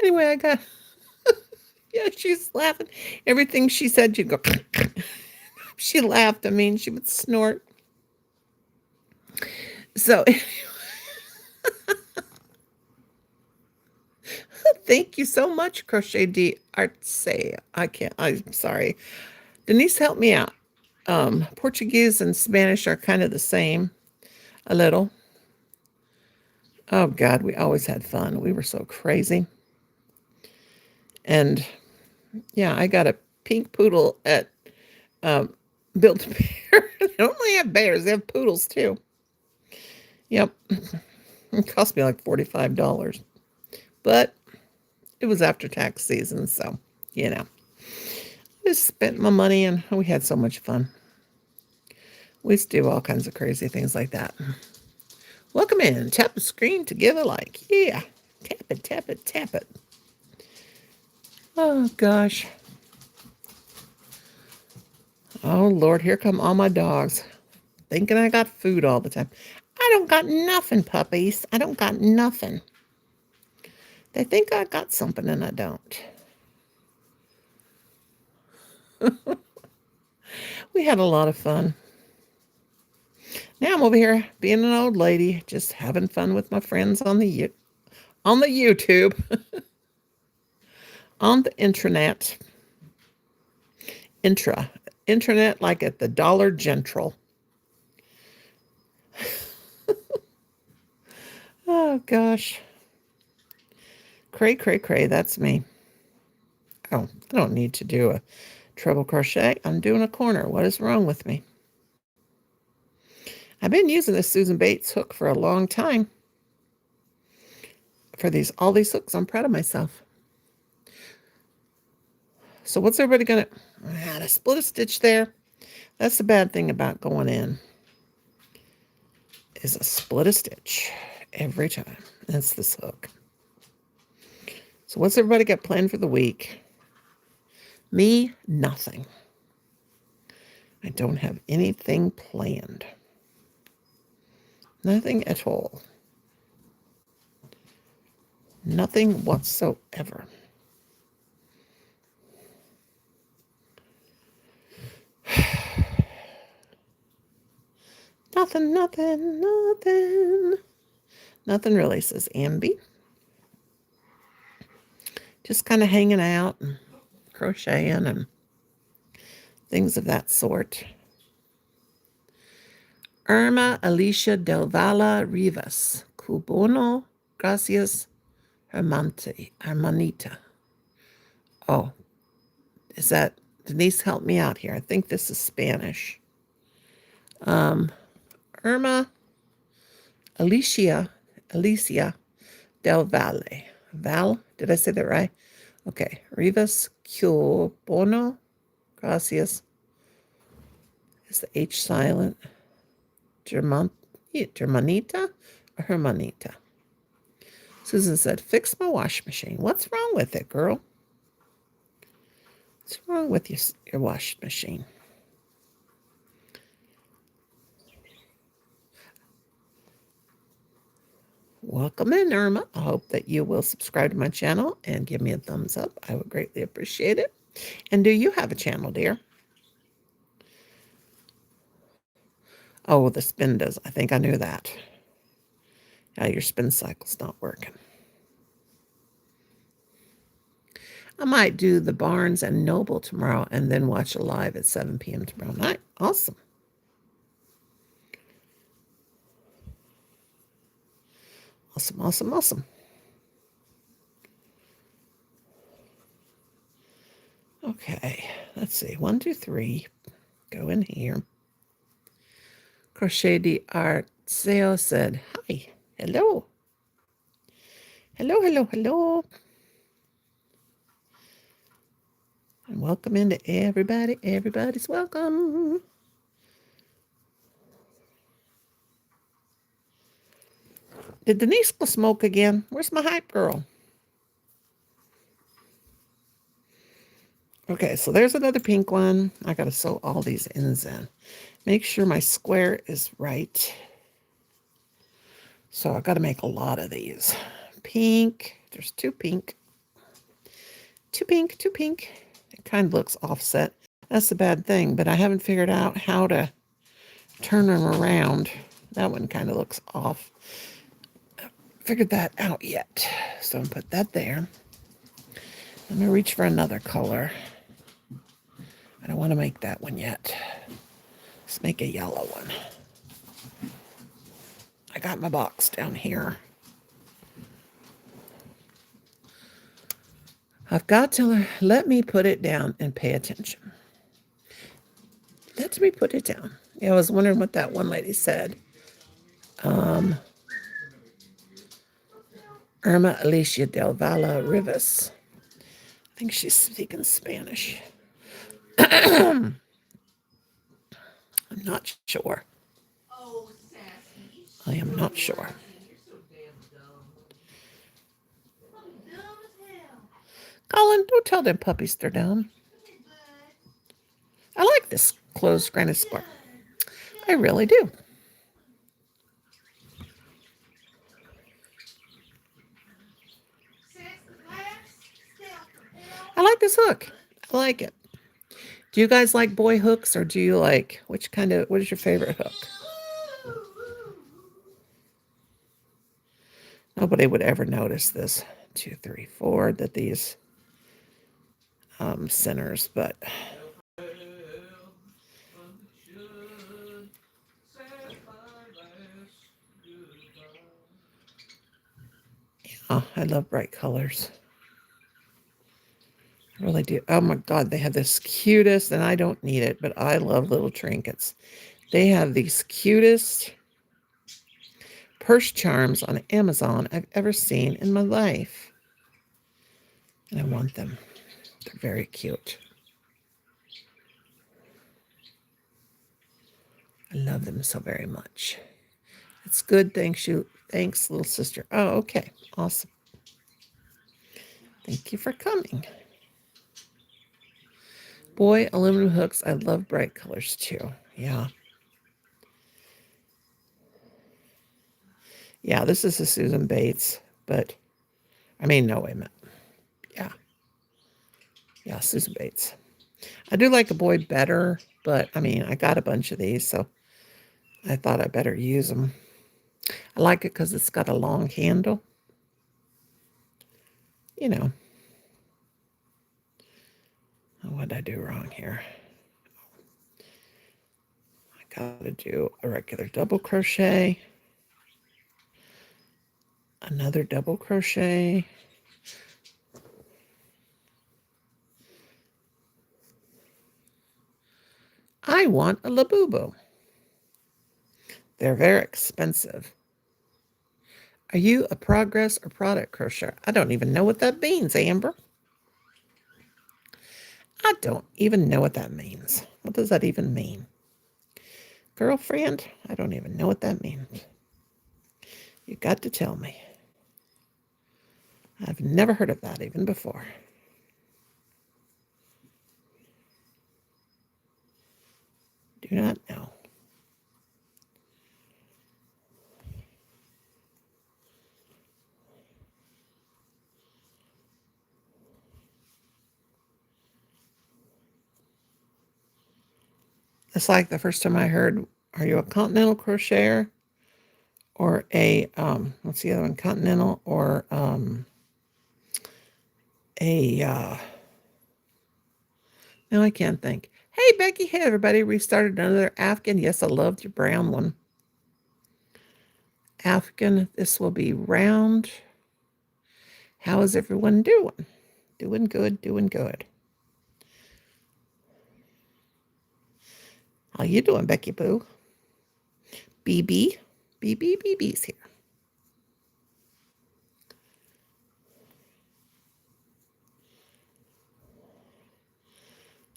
[SPEAKER 1] Anyway, I got, yeah, she's laughing. Everything she said, she'd go, she laughed. I mean, she would snort. So, thank you so much, Crochet de Arce. I'm sorry. Denise, help me out. Portuguese and Spanish are kind of the same, a little. Oh, God, we always had fun. We were so crazy. And, yeah, I got a pink poodle at Build-A-Bear. They don't only have bears, they have poodles, too. Yep. It cost me like $45. But it was after tax season, so, I just spent my money and we had so much fun. We used to do all kinds of crazy things like that. Welcome in. Tap the screen to give a like. Yeah. Tap it, tap it, tap it. Oh, gosh. Oh, Lord. Here come all my dogs. Thinking I got food all the time. I don't got nothing, puppies. I don't got nothing. They think I got something and I don't. We had a lot of fun. Now I'm over here being an old lady, just having fun with my friends on the YouTube, on the intranet. Intranet like at the Dollar General. Oh, gosh. Cray, that's me. Oh, I don't need to do a treble crochet. I'm doing a corner. What is wrong with me? I've been using this Susan Bates hook for a long time. For all these hooks, I'm proud of myself. So what's everybody going to... I split a stitch there. That's the bad thing about going in. Is a split a stitch every time. That's this hook. So what's everybody got planned for the week? Me, nothing. I don't have anything planned. Nothing at all. Nothing whatsoever. Nothing, nothing, nothing. Nothing really, says Amby. Just kind of hanging out and crocheting and things of that sort. Irma Alicia Del Valle Rivas. Cubono, gracias, hermanita. Oh, is that, Denise, help me out here. I think this is Spanish. Irma Alicia Del Valle. Val, did I say that right? Okay. Rivas Cubono, gracias. Is the H silent? Germanita or Hermanita? Susan said, fix my wash machine. What's wrong with it, girl? What's wrong with your wash machine? Welcome in, Irma. I hope that you will subscribe to my channel and give me a thumbs up. I would greatly appreciate it. And do you have a channel, dear? Oh, the spin does. I think I knew that. Yeah, your spin cycle's not working. I might do the Barnes and Noble tomorrow and then watch a live at 7 p.m. tomorrow night. Awesome. Awesome, awesome, awesome. Okay, let's see. 1, 2, 3. Go in here. Crochet d'Artseo said, hi, hello. Hello, hello, hello. And welcome into everybody. Everybody's welcome. Did Denise go smoke again? Where's my hype girl? Okay, so there's another pink one. I got to sew all these ends in. Make sure my square is right. So I got to make a lot of these. Pink. There's 2 pink. 2 pink, 2 pink. It kind of looks offset. That's the bad thing, but I haven't figured out how to turn them around. That one kind of looks off. Figured that out yet. So I'm going to put that there. I'm going to reach for another color. I don't want to make that one yet. Let's make a yellow one. I got my box down here. I've got to let me put it down and pay attention. Let me put it down. Yeah, I was wondering what that one lady said. Irma Alicia Del Valle Rivas. I think she's speaking Spanish. I'm not sure. I am not sure. Colin, don't tell them puppies they're dumb. I like this closed granite square. I really do. I like this hook. I like it. Do you guys like boy hooks, or do you like, what is your favorite hook? Nobody would ever notice this. 2, 3, 4, that these centers, but yeah, I love bright colors. I really do. Oh my God, they have this cutest, and I don't need it, but I love little trinkets. They have these cutest purse charms on Amazon I've ever seen in my life. And I want them. They're very cute. I love them so very much. It's good. Thanks, you. Thanks, little sister. Oh, okay. Awesome. Thank you for coming. Boy, aluminum hooks. I love bright colors too. Yeah. Yeah, this is a Susan Bates, but I mean, no, wait a minute. Yeah. Yeah, Susan Bates. I do like the boy better, but I mean, I got a bunch of these, so I thought I better use them. I like it because it's got a long handle. You know. What did I do wrong here? I gotta do a regular double crochet. Another double crochet. I want a Labubu. They're very expensive. Are you a progress or product crocheter? I don't even know what that means, Amber. I don't even know what that means. What does that even mean? Girlfriend? I don't even know what that means. You got to tell me. I've never heard of that even before. Do not know. It's like the first time I heard, are you a continental crocheter? Or a, what's the other one? Continental or no, I can't think. Hey, Becky. Hey, everybody. Restarted another Afghan. Yes, I loved your brown one. Afghan. This will be round. How is everyone doing? Doing good, doing good. How you doing, Becky Boo? BB? BB's here.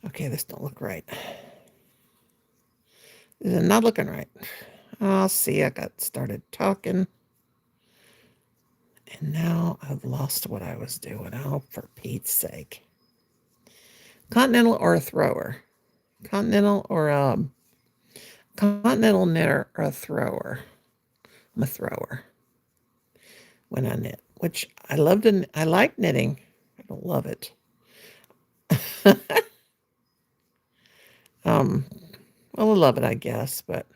[SPEAKER 1] Okay, this don't look right. This is not looking right. I'll see. I got started talking. And now I've lost what I was doing. Oh, for Pete's sake. Continental or a thrower? Continental or a continental knitter or a thrower? I'm a thrower when I knit, which I like knitting. I don't love it. Well, I love it, I guess, but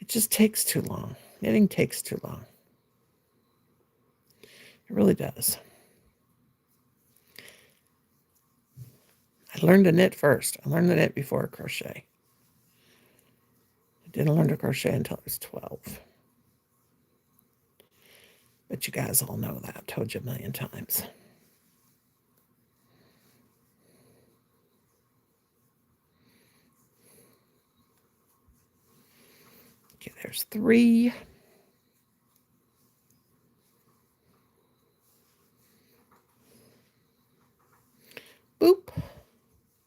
[SPEAKER 1] it just takes too long. Knitting takes too long. It really does. I learned to knit first. I learned to knit before crochet. I didn't learn to crochet until I was 12. But you guys all know that. I've told you a million times. Okay, there's 3. Boop,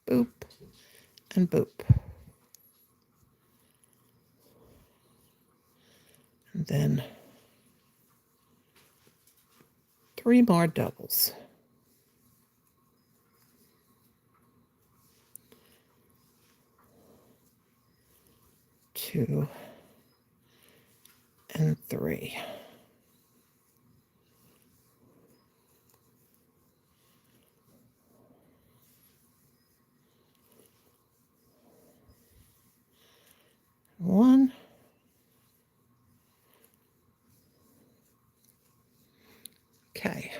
[SPEAKER 1] boop, and boop. And then 3 more doubles. 2 and 3. One. Okay.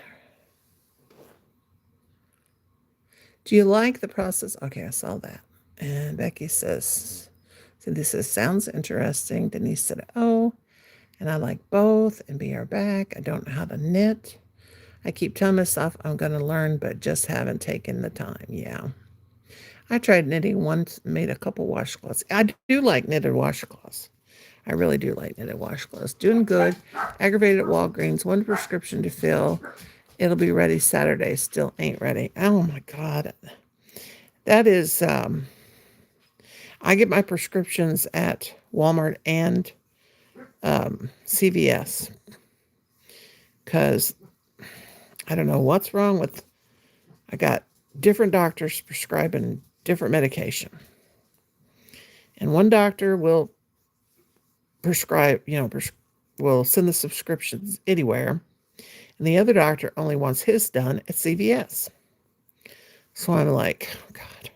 [SPEAKER 1] Do you like the process? Okay, I saw that. And Becky says, so this is, sounds interesting. Denise said, oh, and I like both. And be our back. I don't know how to knit. I keep telling myself I'm going to learn, but just haven't taken the time. Yeah. I tried knitting once, made a couple washcloths. I do like knitted washcloths. I really do like knitted washcloths. Doing good. Aggravated at Walgreens. 1 prescription to fill. It'll be ready Saturday. Still ain't ready. Oh my God. That is, I get my prescriptions at Walmart and CVS. Because I don't know what's wrong with, I got different doctors prescribing different medication. And one doctor will prescribe, will send the subscriptions anywhere. And the other doctor only wants his done at CVS. So I'm like, oh God,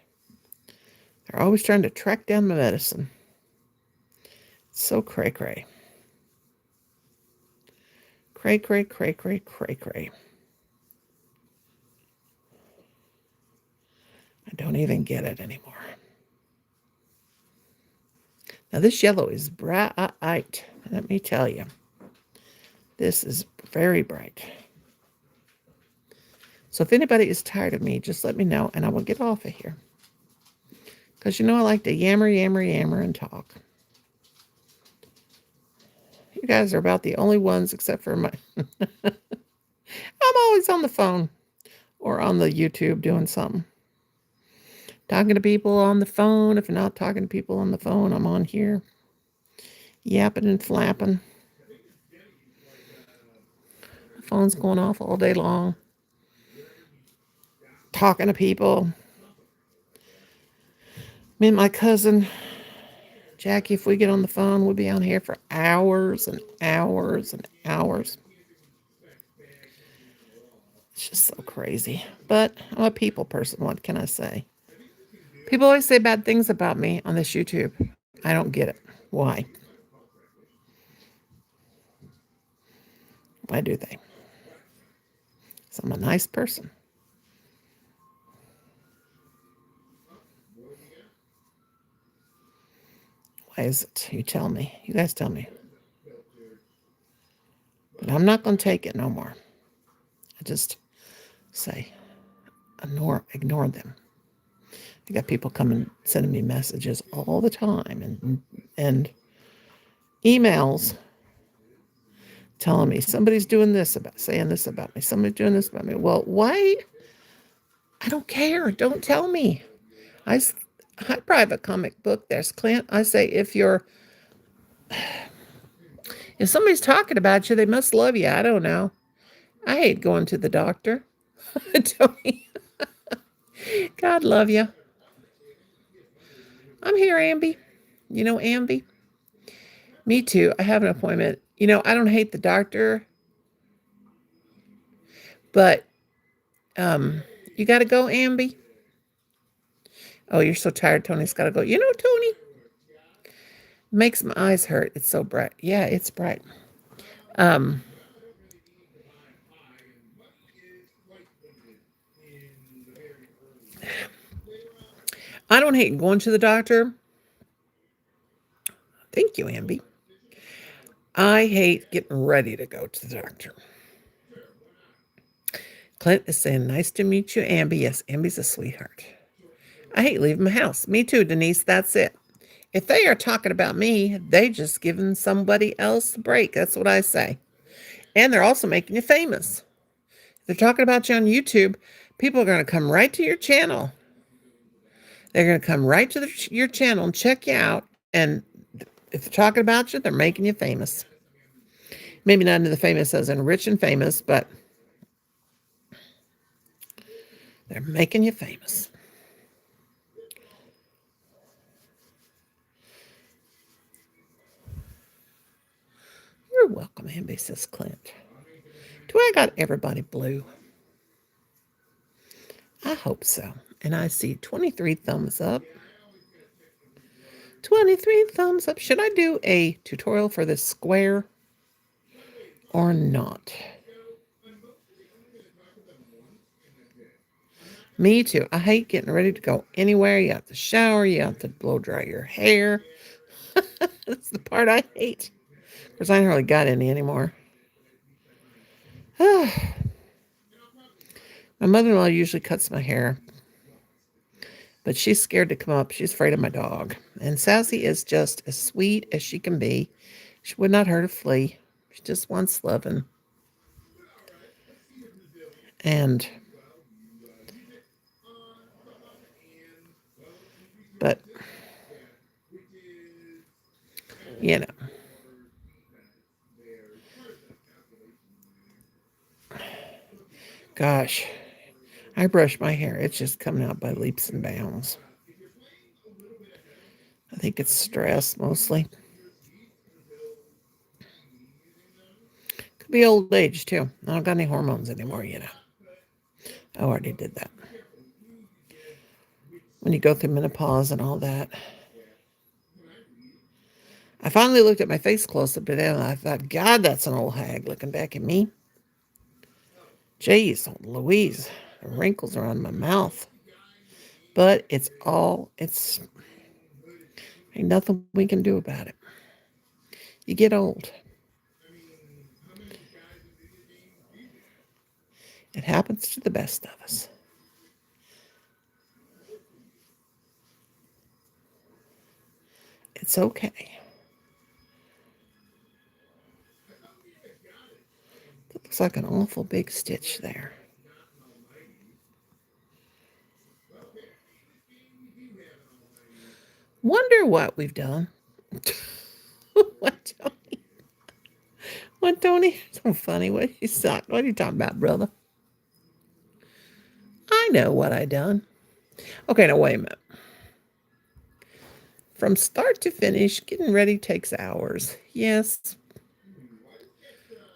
[SPEAKER 1] they're always trying to track down my medicine. So cray cray. Cray cray cray cray cray cray. I don't even get it anymore. Now this yellow is bright. Let me tell you. This is very bright. So if anybody is tired of me, just let me know and I will get off of here. Because I like to yammer, and talk. You guys are about the only ones except for my... I'm always on the phone or on the YouTube doing something. Talking to people on the phone. If I'm not talking to people on the phone, I'm on here. Yapping and flapping. The phone's going off all day long. Talking to people. Me and my cousin, Jackie, if we get on the phone, we'll be on here for hours and hours and hours. It's just so crazy. But I'm a people person. What can I say? People always say bad things about me on this YouTube. I don't get it. Why? Why do they? So I'm a nice person. Why is it? You tell me. You guys tell me. But I'm not going to take it no more. I just say, ignore them. I got people coming, sending me messages all the time and emails telling me somebody's doing this saying this about me. Somebody's doing this about me. Well, why? I don't care. Don't tell me. I private comic book. There's Clint. I say if somebody's talking about you, they must love you. I don't know. I hate going to the doctor. Tony. God love you. I'm here, Amby. You know Amby? Me too. I have an appointment. I don't hate the doctor, but you got to go, Amby. Oh, you're so tired. Tony's got to go. Tony makes my eyes hurt. It's so bright. Yeah, it's bright. I don't hate going to the doctor. Thank you, Amby. I hate getting ready to go to the doctor. Clint is saying, nice to meet you, Amby. Yes, Amby's a sweetheart. I hate leaving my house. Me too, Denise. That's it. If they are talking about me, they just giving somebody else a break. That's what I say. And they're also making you famous. If they're talking about you on YouTube, people are going to come right to your channel. They're going to come right to your channel and check you out. And if they're talking about you, they're making you famous. Maybe not into the famous as in rich and famous, but they're making you famous. You're welcome, Amby, says Clint. Do I got everybody blue? I hope so. And I see 23 thumbs up. 23 thumbs up. Should I do a tutorial for this square or not? Me too. I hate getting ready to go anywhere. You have to shower. You have to blow dry your hair. That's the part I hate. Because I don't really got any anymore. My mother-in-law usually cuts my hair. But she's scared to come up. She's afraid of my dog. And Sassy is just as sweet as she can be. She would not hurt a flea. She just wants loving. But, gosh, I brush my hair. It's just coming out by leaps and bounds. I think it's stress mostly. Could be old age too. I don't got any hormones anymore, you know. I already did that. When you go through menopause and all that. I finally looked at my face close up today and I thought, God, that's an old hag looking back at me. Jeez, Louise, the wrinkles around my mouth. But it's ain't nothing we can do about it. You get old. It happens to the best of us. It's okay. It looks like an awful big stitch there. Wonder what we've done. What, Tony? What, Tony? So funny. What are you talking about, brother? I know what I done. Okay, now wait a minute. From start to finish, getting ready takes hours. Yes.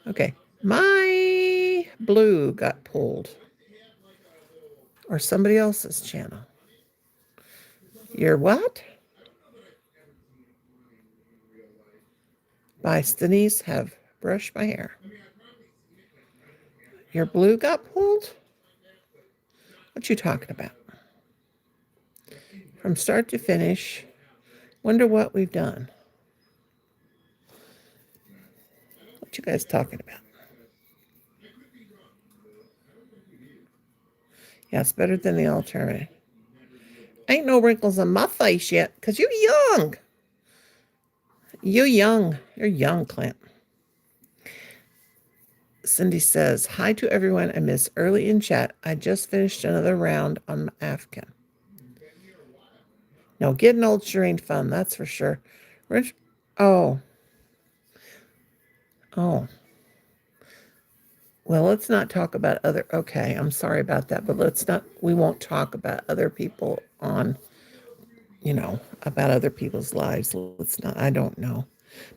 [SPEAKER 1] Okay, my blue got pulled. Or somebody else's channel. Your what? By Denise have brushed my hair. Your blue got pulled? What you talking about? From start to finish, wonder what we've done. What you guys talking about? Yeah, it's better than the alternative. Ain't no wrinkles on my face yet, because you're young. You're young. You're young, Clint. Cindy says, hi to everyone I missed early in chat. I just finished another round on African. No, getting old sure ain't fun, that's for sure. Rich, oh. Well, let's not talk about okay, I'm sorry about that, but we won't talk about other people about other people's lives. I don't know,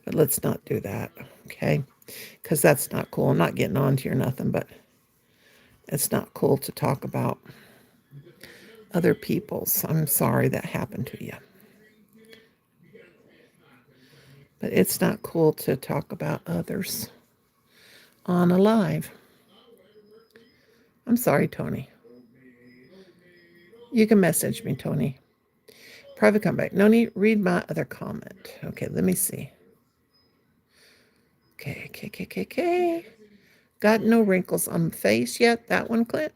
[SPEAKER 1] but let's not do that, okay? Because that's not cool. I'm not getting on to you or nothing, but it's not cool to talk about other people's. I'm sorry that happened to you. But it's not cool to talk about others on a live. I'm sorry, Tony. You can message me, Tony. Private comment. Nonie, read my other comment. Okay, let me see. Okay. Got no wrinkles on the face yet. That one, Clint.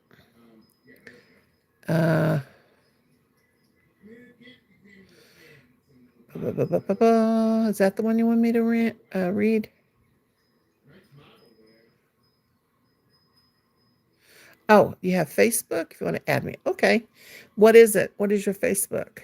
[SPEAKER 1] Is that the one you want me to read? Oh, you have Facebook? If you want to add me. Okay. What is it? What is your Facebook?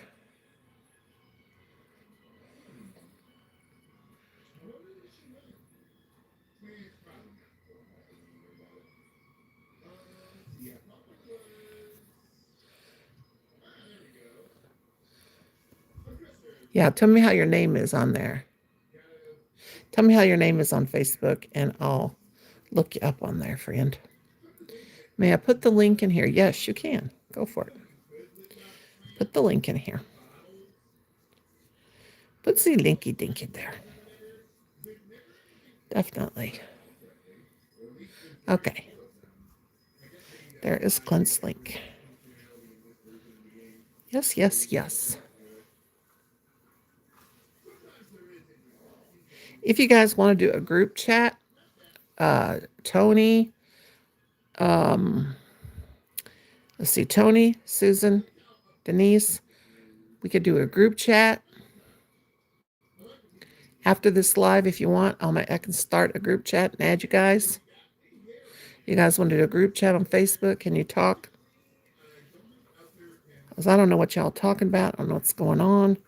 [SPEAKER 1] Yeah, tell me how your name is on there. Tell me how your name is on Facebook, and I'll look you up on there, friend. May I put the link in here? Yes, you can. Go for it. Put the link in here. Put the linky dinky there. Definitely. Okay. There is Clint's link. Yes. If you guys want to do a group chat, Tony, let's see, Tony, Susan, Denise, we could do a group chat after this live if you want. I can start a group chat and add you guys. You guys want to do a group chat on Facebook? Can you talk? Because I don't know what y'all talking about. I don't know what's going on.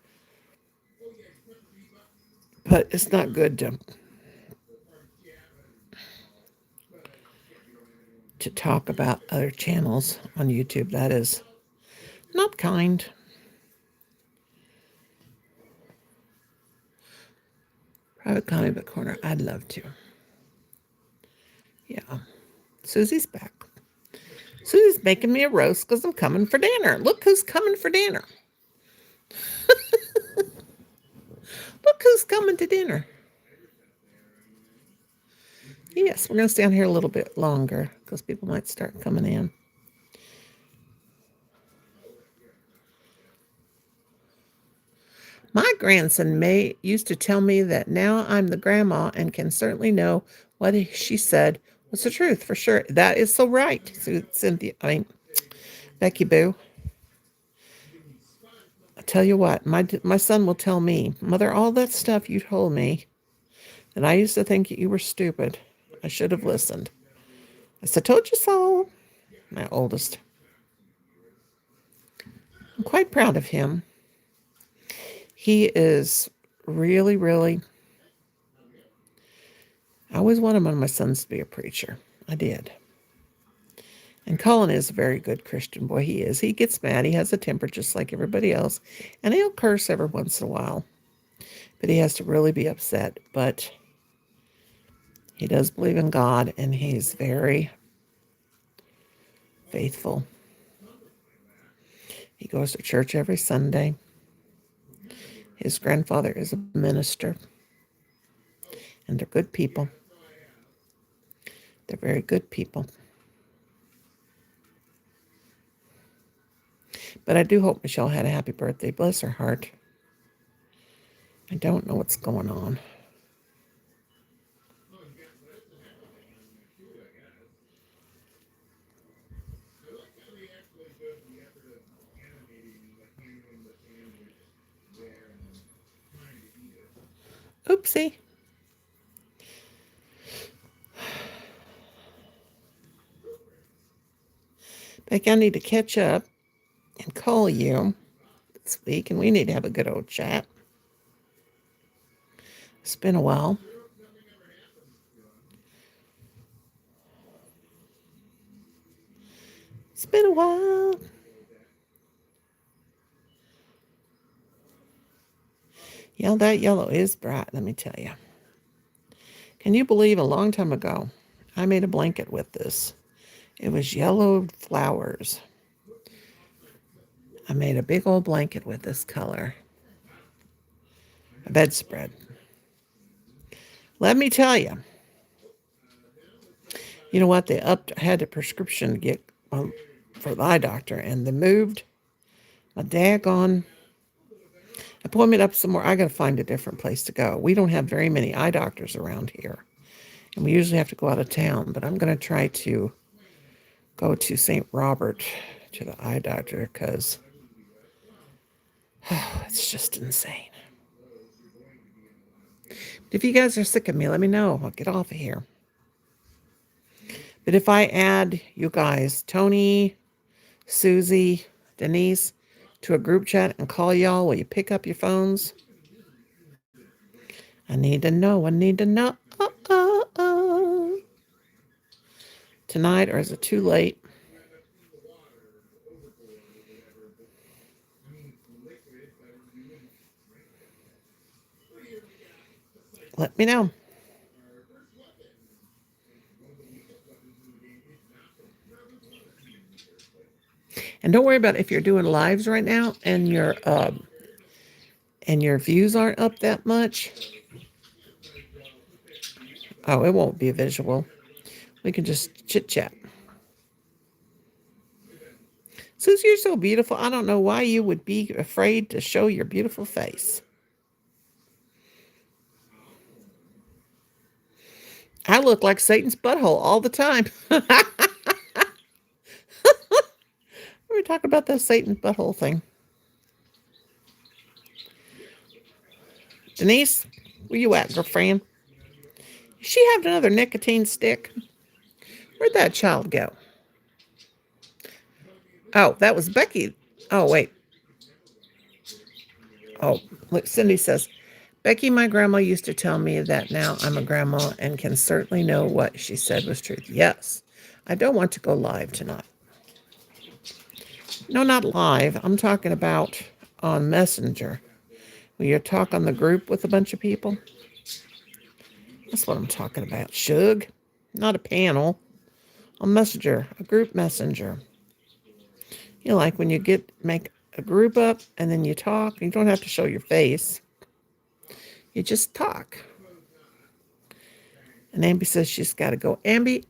[SPEAKER 1] But it's not good to talk about other channels on YouTube. That is not kind. Private Comic Book Corner. I'd love to. Yeah. Susie's back. Susie's making me a roast because I'm coming for dinner. Look who's coming for dinner. Look who's coming to dinner. Yes, we're going to stay on here a little bit longer because people might start coming in. My grandson May used to tell me that now I'm the grandma and can certainly know what she said was the truth for sure. That is so right, Becky Boo. I tell you what, my son will tell me, Mother, all that stuff you told me, and I used to think you were stupid. I should have listened. I said, told you so. My oldest. I'm quite proud of him. He is really, really... I always wanted one of my sons to be a preacher. I did. And Colin is a very good Christian boy. He is. He gets mad. He has a temper just like everybody else. And he'll curse every once in a while. But he has to really be upset. But he does believe in God. And he's very faithful. He goes to church every Sunday. His grandfather is a minister. And they're good people. They're very good people. But I do hope Michelle had a happy birthday. Bless her heart. I don't know what's going on. Oopsie. Becky, I need to catch up and call you this week, and we need to have a good old chat. It's been a while. It's been a while. Yeah, that yellow is bright, let me tell you. Can you believe a long time ago, I made a blanket with this. It was yellow flowers. I made a big old blanket with this color. A bedspread. Let me tell you. You know what? They had a prescription to get for the eye doctor, and they moved my daggone appointment up somewhere. I got to find a different place to go. We don't have very many eye doctors around here, and we usually have to go out of town, but I'm going to try to go to St. Robert to the eye doctor because it's just insane. If you guys are sick of me, let me know. I'll get off of here. But if I add you guys, Tony, Susie, Denise, to a group chat and call y'all, will you pick up your phones? I need to know. Tonight, or is it too late? Let me know. And don't worry about if you're doing lives right now and your views aren't up that much. Oh, it won't be visual. We can just chit chat. Since you're so beautiful, I don't know why you would be afraid to show your beautiful face. I look like Satan's butthole all the time. We talk about that Satan's butthole thing. Denise, where you at, girlfriend? She have another nicotine stick? Where'd that child go? Oh, that was Becky. Oh, wait. Oh, look, Cindy says, Becky, my grandma used to tell me that now I'm a grandma and can certainly know what she said was truth. Yes, I don't want to go live tonight. No, not live. I'm talking about on Messenger. Will you talk on the group with a bunch of people? That's what I'm talking about. Shug. Not a panel. A messenger. A group messenger. You know, like when you make a group up and then you talk. You don't have to show your face. You just talk. And Ambi says she's got to go. Ambi,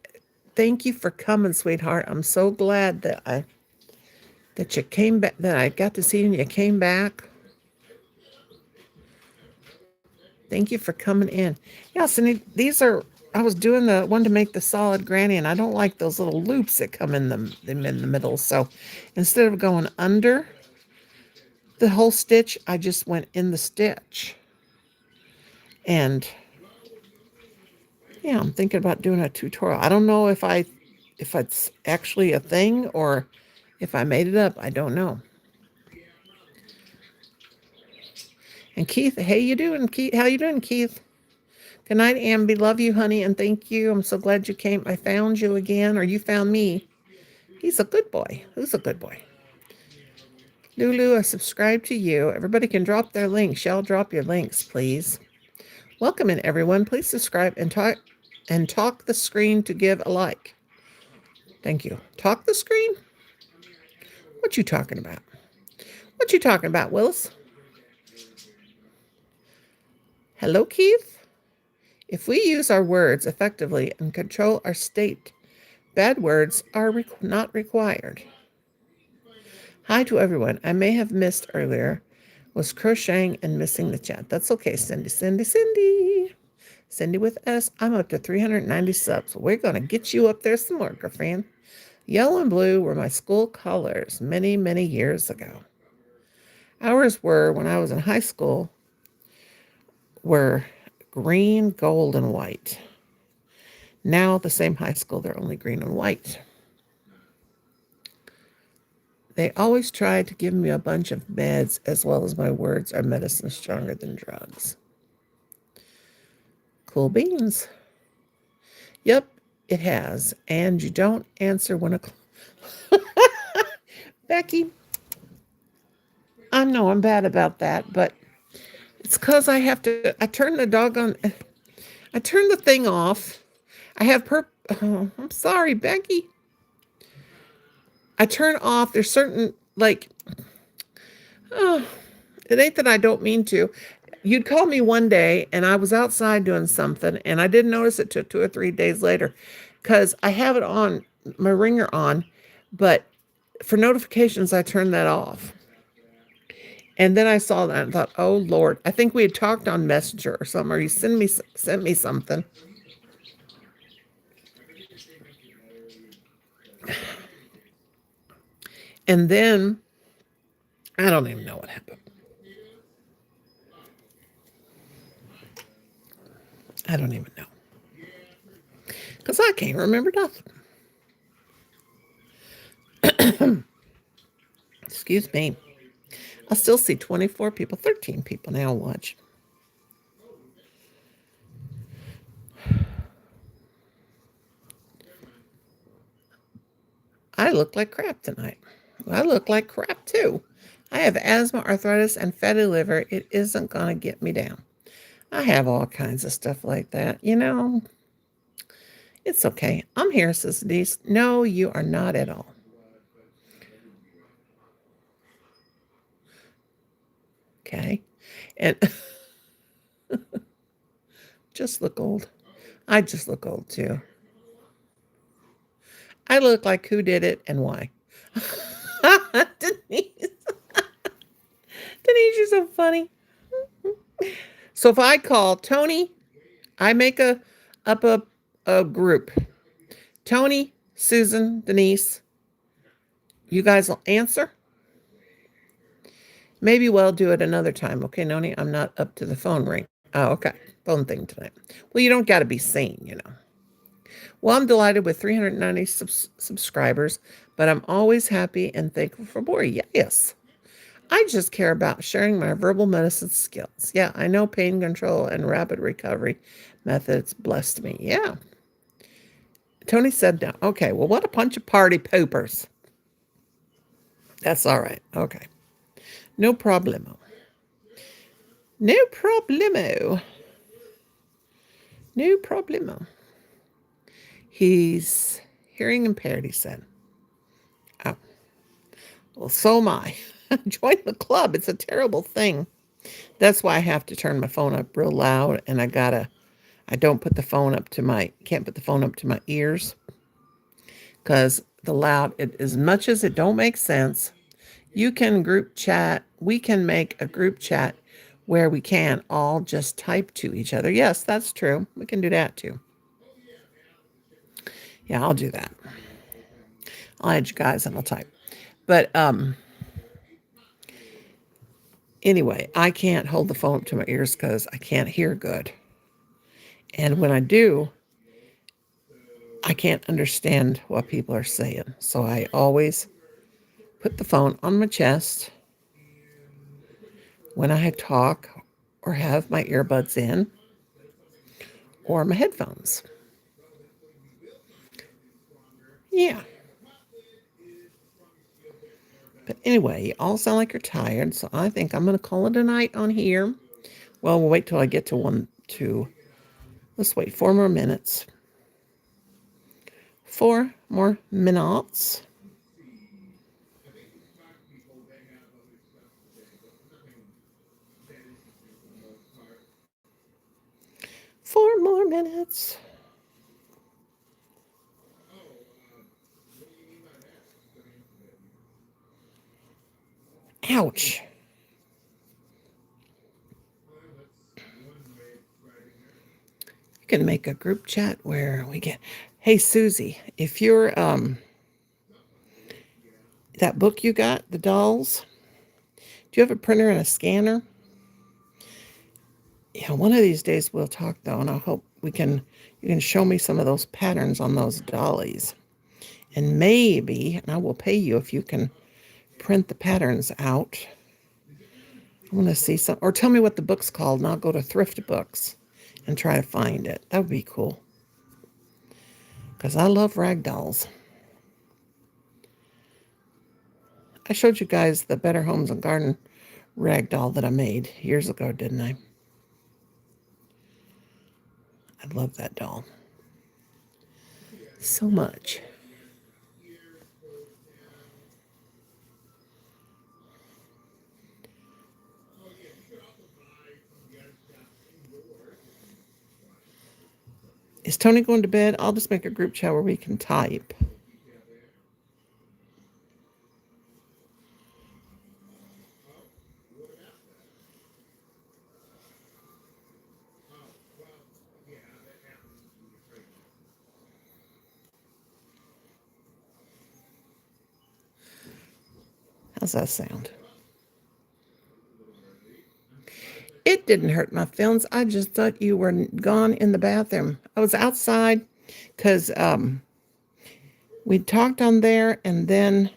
[SPEAKER 1] thank you for coming, sweetheart. I'm so glad that you came back, that I got to see you and you came back. Thank you for coming in. Yes, and these are, I was doing the one to make the solid granny, and I don't like those little loops that come in the middle. So instead of going under the whole stitch, I just went in the stitch. And yeah, I'm thinking about doing a tutorial. I don't know if it's actually a thing or if I made it up. I don't know. And Keith, hey, you doing, Keith? How you doing, Keith? Good night, Ambi. Love you, honey, and thank you. I'm so glad you came. I found you again, or you found me. He's a good boy. Who's a good boy? Lulu, I subscribe to you. Everybody can drop their links. Y'all drop your links, please. Welcome in, everyone. Please subscribe and talk the screen to give a like. Thank you. Talk the screen? What you talking about? What you talking about, Willis? Hello, Keith? If we use our words effectively and control our state, bad words are not required. Hi to everyone. I may have missed earlier. Was crocheting and missing the chat. That's okay, Cindy. Cindy with S. I'm up to 390 subs. We're going to get you up there some more, girlfriend. Yellow and blue were my school colors many, many years ago. Ours were, when I was in high school, were green, gold, and white. Now, the same high school, they're only green and white. They always try to give me a bunch of meds, as well as my words are medicine stronger than drugs. Cool beans. Yep, it has. And you don't answer 1 o'clock. Becky, I know I'm bad about that, but it's because I turn the thing off. I'm sorry, Becky. I turn off, there's certain, it ain't that I don't mean to. You'd call me one day and I was outside doing something and I didn't notice it till 2 or 3 days later because I have it on, my ringer on, but for notifications, I turned that off. And then I saw that and thought, oh Lord, I think we had talked on Messenger or something, or you sent me something. And then I don't even know what happened. I don't even know. Because I can't remember nothing. Excuse me. I still see 24 people, 13 people now watch. I look like crap tonight. I look like crap too. I have asthma, arthritis, and fatty liver. It isn't going to get me down. I have all kinds of stuff like that. You know, it's okay. I'm here, says Denise. No, you are not at all. Okay. And just look old. I just look old too. I look like who did it and why. Denise. Denise, you're so funny. So if I call Tony, I make up a group. Tony, Susan, Denise, you guys will answer. Maybe we'll do it another time. Okay, Nonie, I'm not up to the phone ring. Oh, okay. Phone thing tonight. Well, you don't got to be sane, you know. Well, I'm delighted with 390 subscribers, but I'm always happy and thankful for Bori. Yes. I just care about sharing my verbal medicine skills. Yeah, I know pain control and rapid recovery methods blessed me. Yeah. Tony said no. Okay, well, what a bunch of party poopers. That's all right. Okay. No problemo. No problemo. No problemo. He's hearing impaired, he said. Oh. Well, so am I. Join the club. It's a terrible thing. That's why I have to turn my phone up real loud, and I don't put the phone up to can't put the phone up to my ears, because as much as it don't make sense, you can group chat. We can make a group chat where we can all just type to each other. Yes, that's true. We can do that too. Yeah, I'll do that. I'll add you guys and I'll type. But anyway, I can't hold the phone up to my ears because I can't hear good. And when I do, I can't understand what people are saying. So I always put the phone on my chest when I talk or have my earbuds in or my headphones. Yeah. But anyway, you all sound like you're tired, so I think I'm going to call it a night on here. Well, we'll wait till I get to let's wait 4 more minutes. 4 more minutes. Four more minutes. Ouch. You can make a group chat where we get, hey, Susie, if you're, that book you got, the dolls, do you have a printer and a scanner? Yeah, one of these days we'll talk though, and I hope you can show me some of those patterns on those dollies. And maybe, and I will pay you if you can print the patterns out. I want to see some, or tell me what the book's called, and I'll go to Thrift Books and try to find it. That would be cool. Because I love rag dolls. I showed you guys the Better Homes and Garden rag doll that I made years ago, didn't I? I love that doll so much. Is Tony going to bed? I'll just make a group chat where we can type. How's that sound? It didn't hurt my feelings. I just thought you were gone in the bathroom. I was outside because we talked on there, and then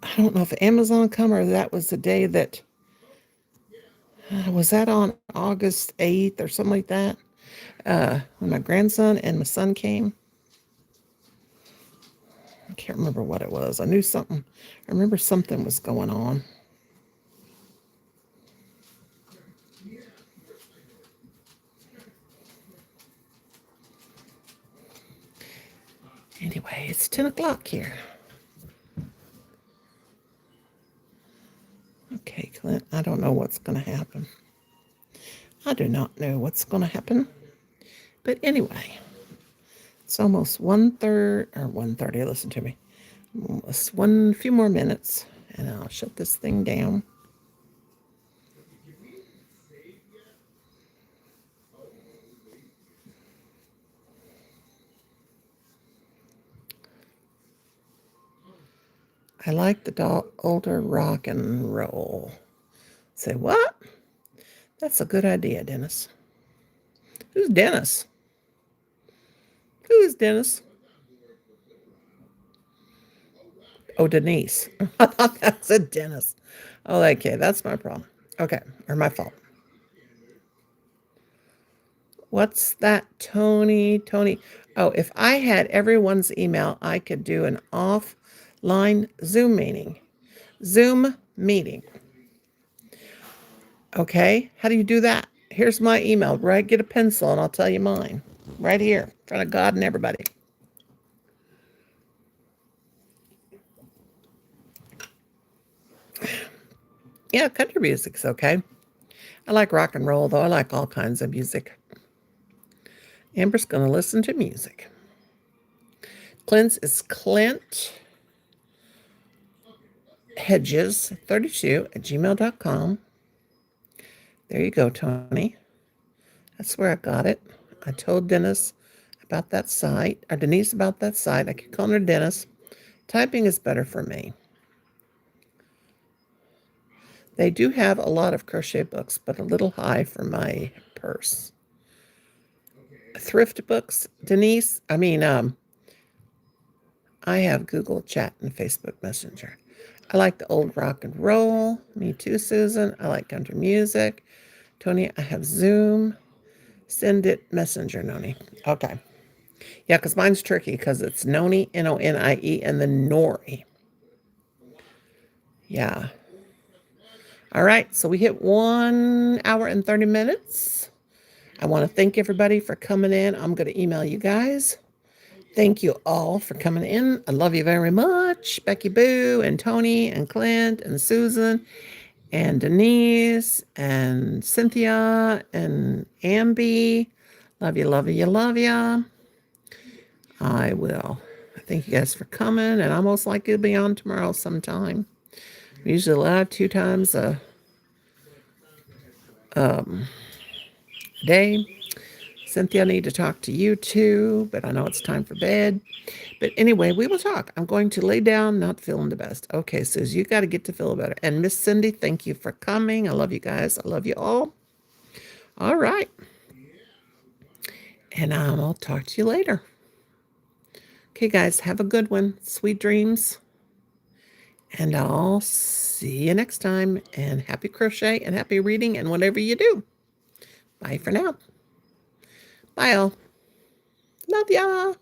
[SPEAKER 1] I don't know if Amazon come or that was the day that was that on August 8th or something like that, when my grandson and my son came. I can't remember what it was. I remember something was going on. Anyway, it's 10 o'clock here. Okay, Clint, I don't know what's going to happen. I do not know what's going to happen. But anyway, it's almost 1:30, listen to me. Almost few more minutes, and I'll shut this thing down. I like the older rock and roll. Say what? That's a good idea, Dennis. Who's Dennis? Who is Dennis? Oh, Denise. I thought that said Dennis. Oh, okay, that's my problem. Okay, or my fault. What's that, Tony? Tony. Oh, if I had everyone's email, I could do an offline Zoom meeting. Okay, how do you do that? Here's my email. Right, get a pencil and I'll tell you mine. Right here, in front of God and everybody. Yeah, country music's okay. I like rock and roll, though. I like all kinds of music. Amber's going to listen to music. Clint's is Clint Hedges32 at gmail.com. There you go, Tony. That's where I got it. I told Dennis about that site, or Denise about that site. I keep calling her Dennis. Typing is better for me. They do have a lot of crochet books, but a little high for my purse. Thrift books, Denise. I have Google Chat and Facebook Messenger. I like the old rock and roll. Me too, Susan. I like country music. Tony, I have Zoom. Send it Messenger, Nonie. Okay. Yeah, because mine's tricky because it's Nonie, Nonie, and then Nori. Yeah. All right, so we hit 1 hour and 30 minutes. I want to thank everybody for coming in. I'm going to email you guys. Thank you all for coming in. I love you very much. Becky Boo and Tony and Clint and Susan and Denise and Cynthia and Amby. Love you, love you, love you. I will. Thank you guys for coming, and I most likely will be on tomorrow sometime. I'm usually live 2 times a day. Cynthia, I need to talk to you too, but I know it's time for bed. But anyway, we will talk. I'm going to lay down, not feeling the best. Okay, Susie, you got to get to feel better. And Miss Cindy, thank you for coming. I love you guys. I love you all. All right. And I'll talk to you later. Okay, guys, have a good one. Sweet dreams. And I'll see you next time. And happy crochet and happy reading and whatever you do. Bye for now. Bye all. Love ya.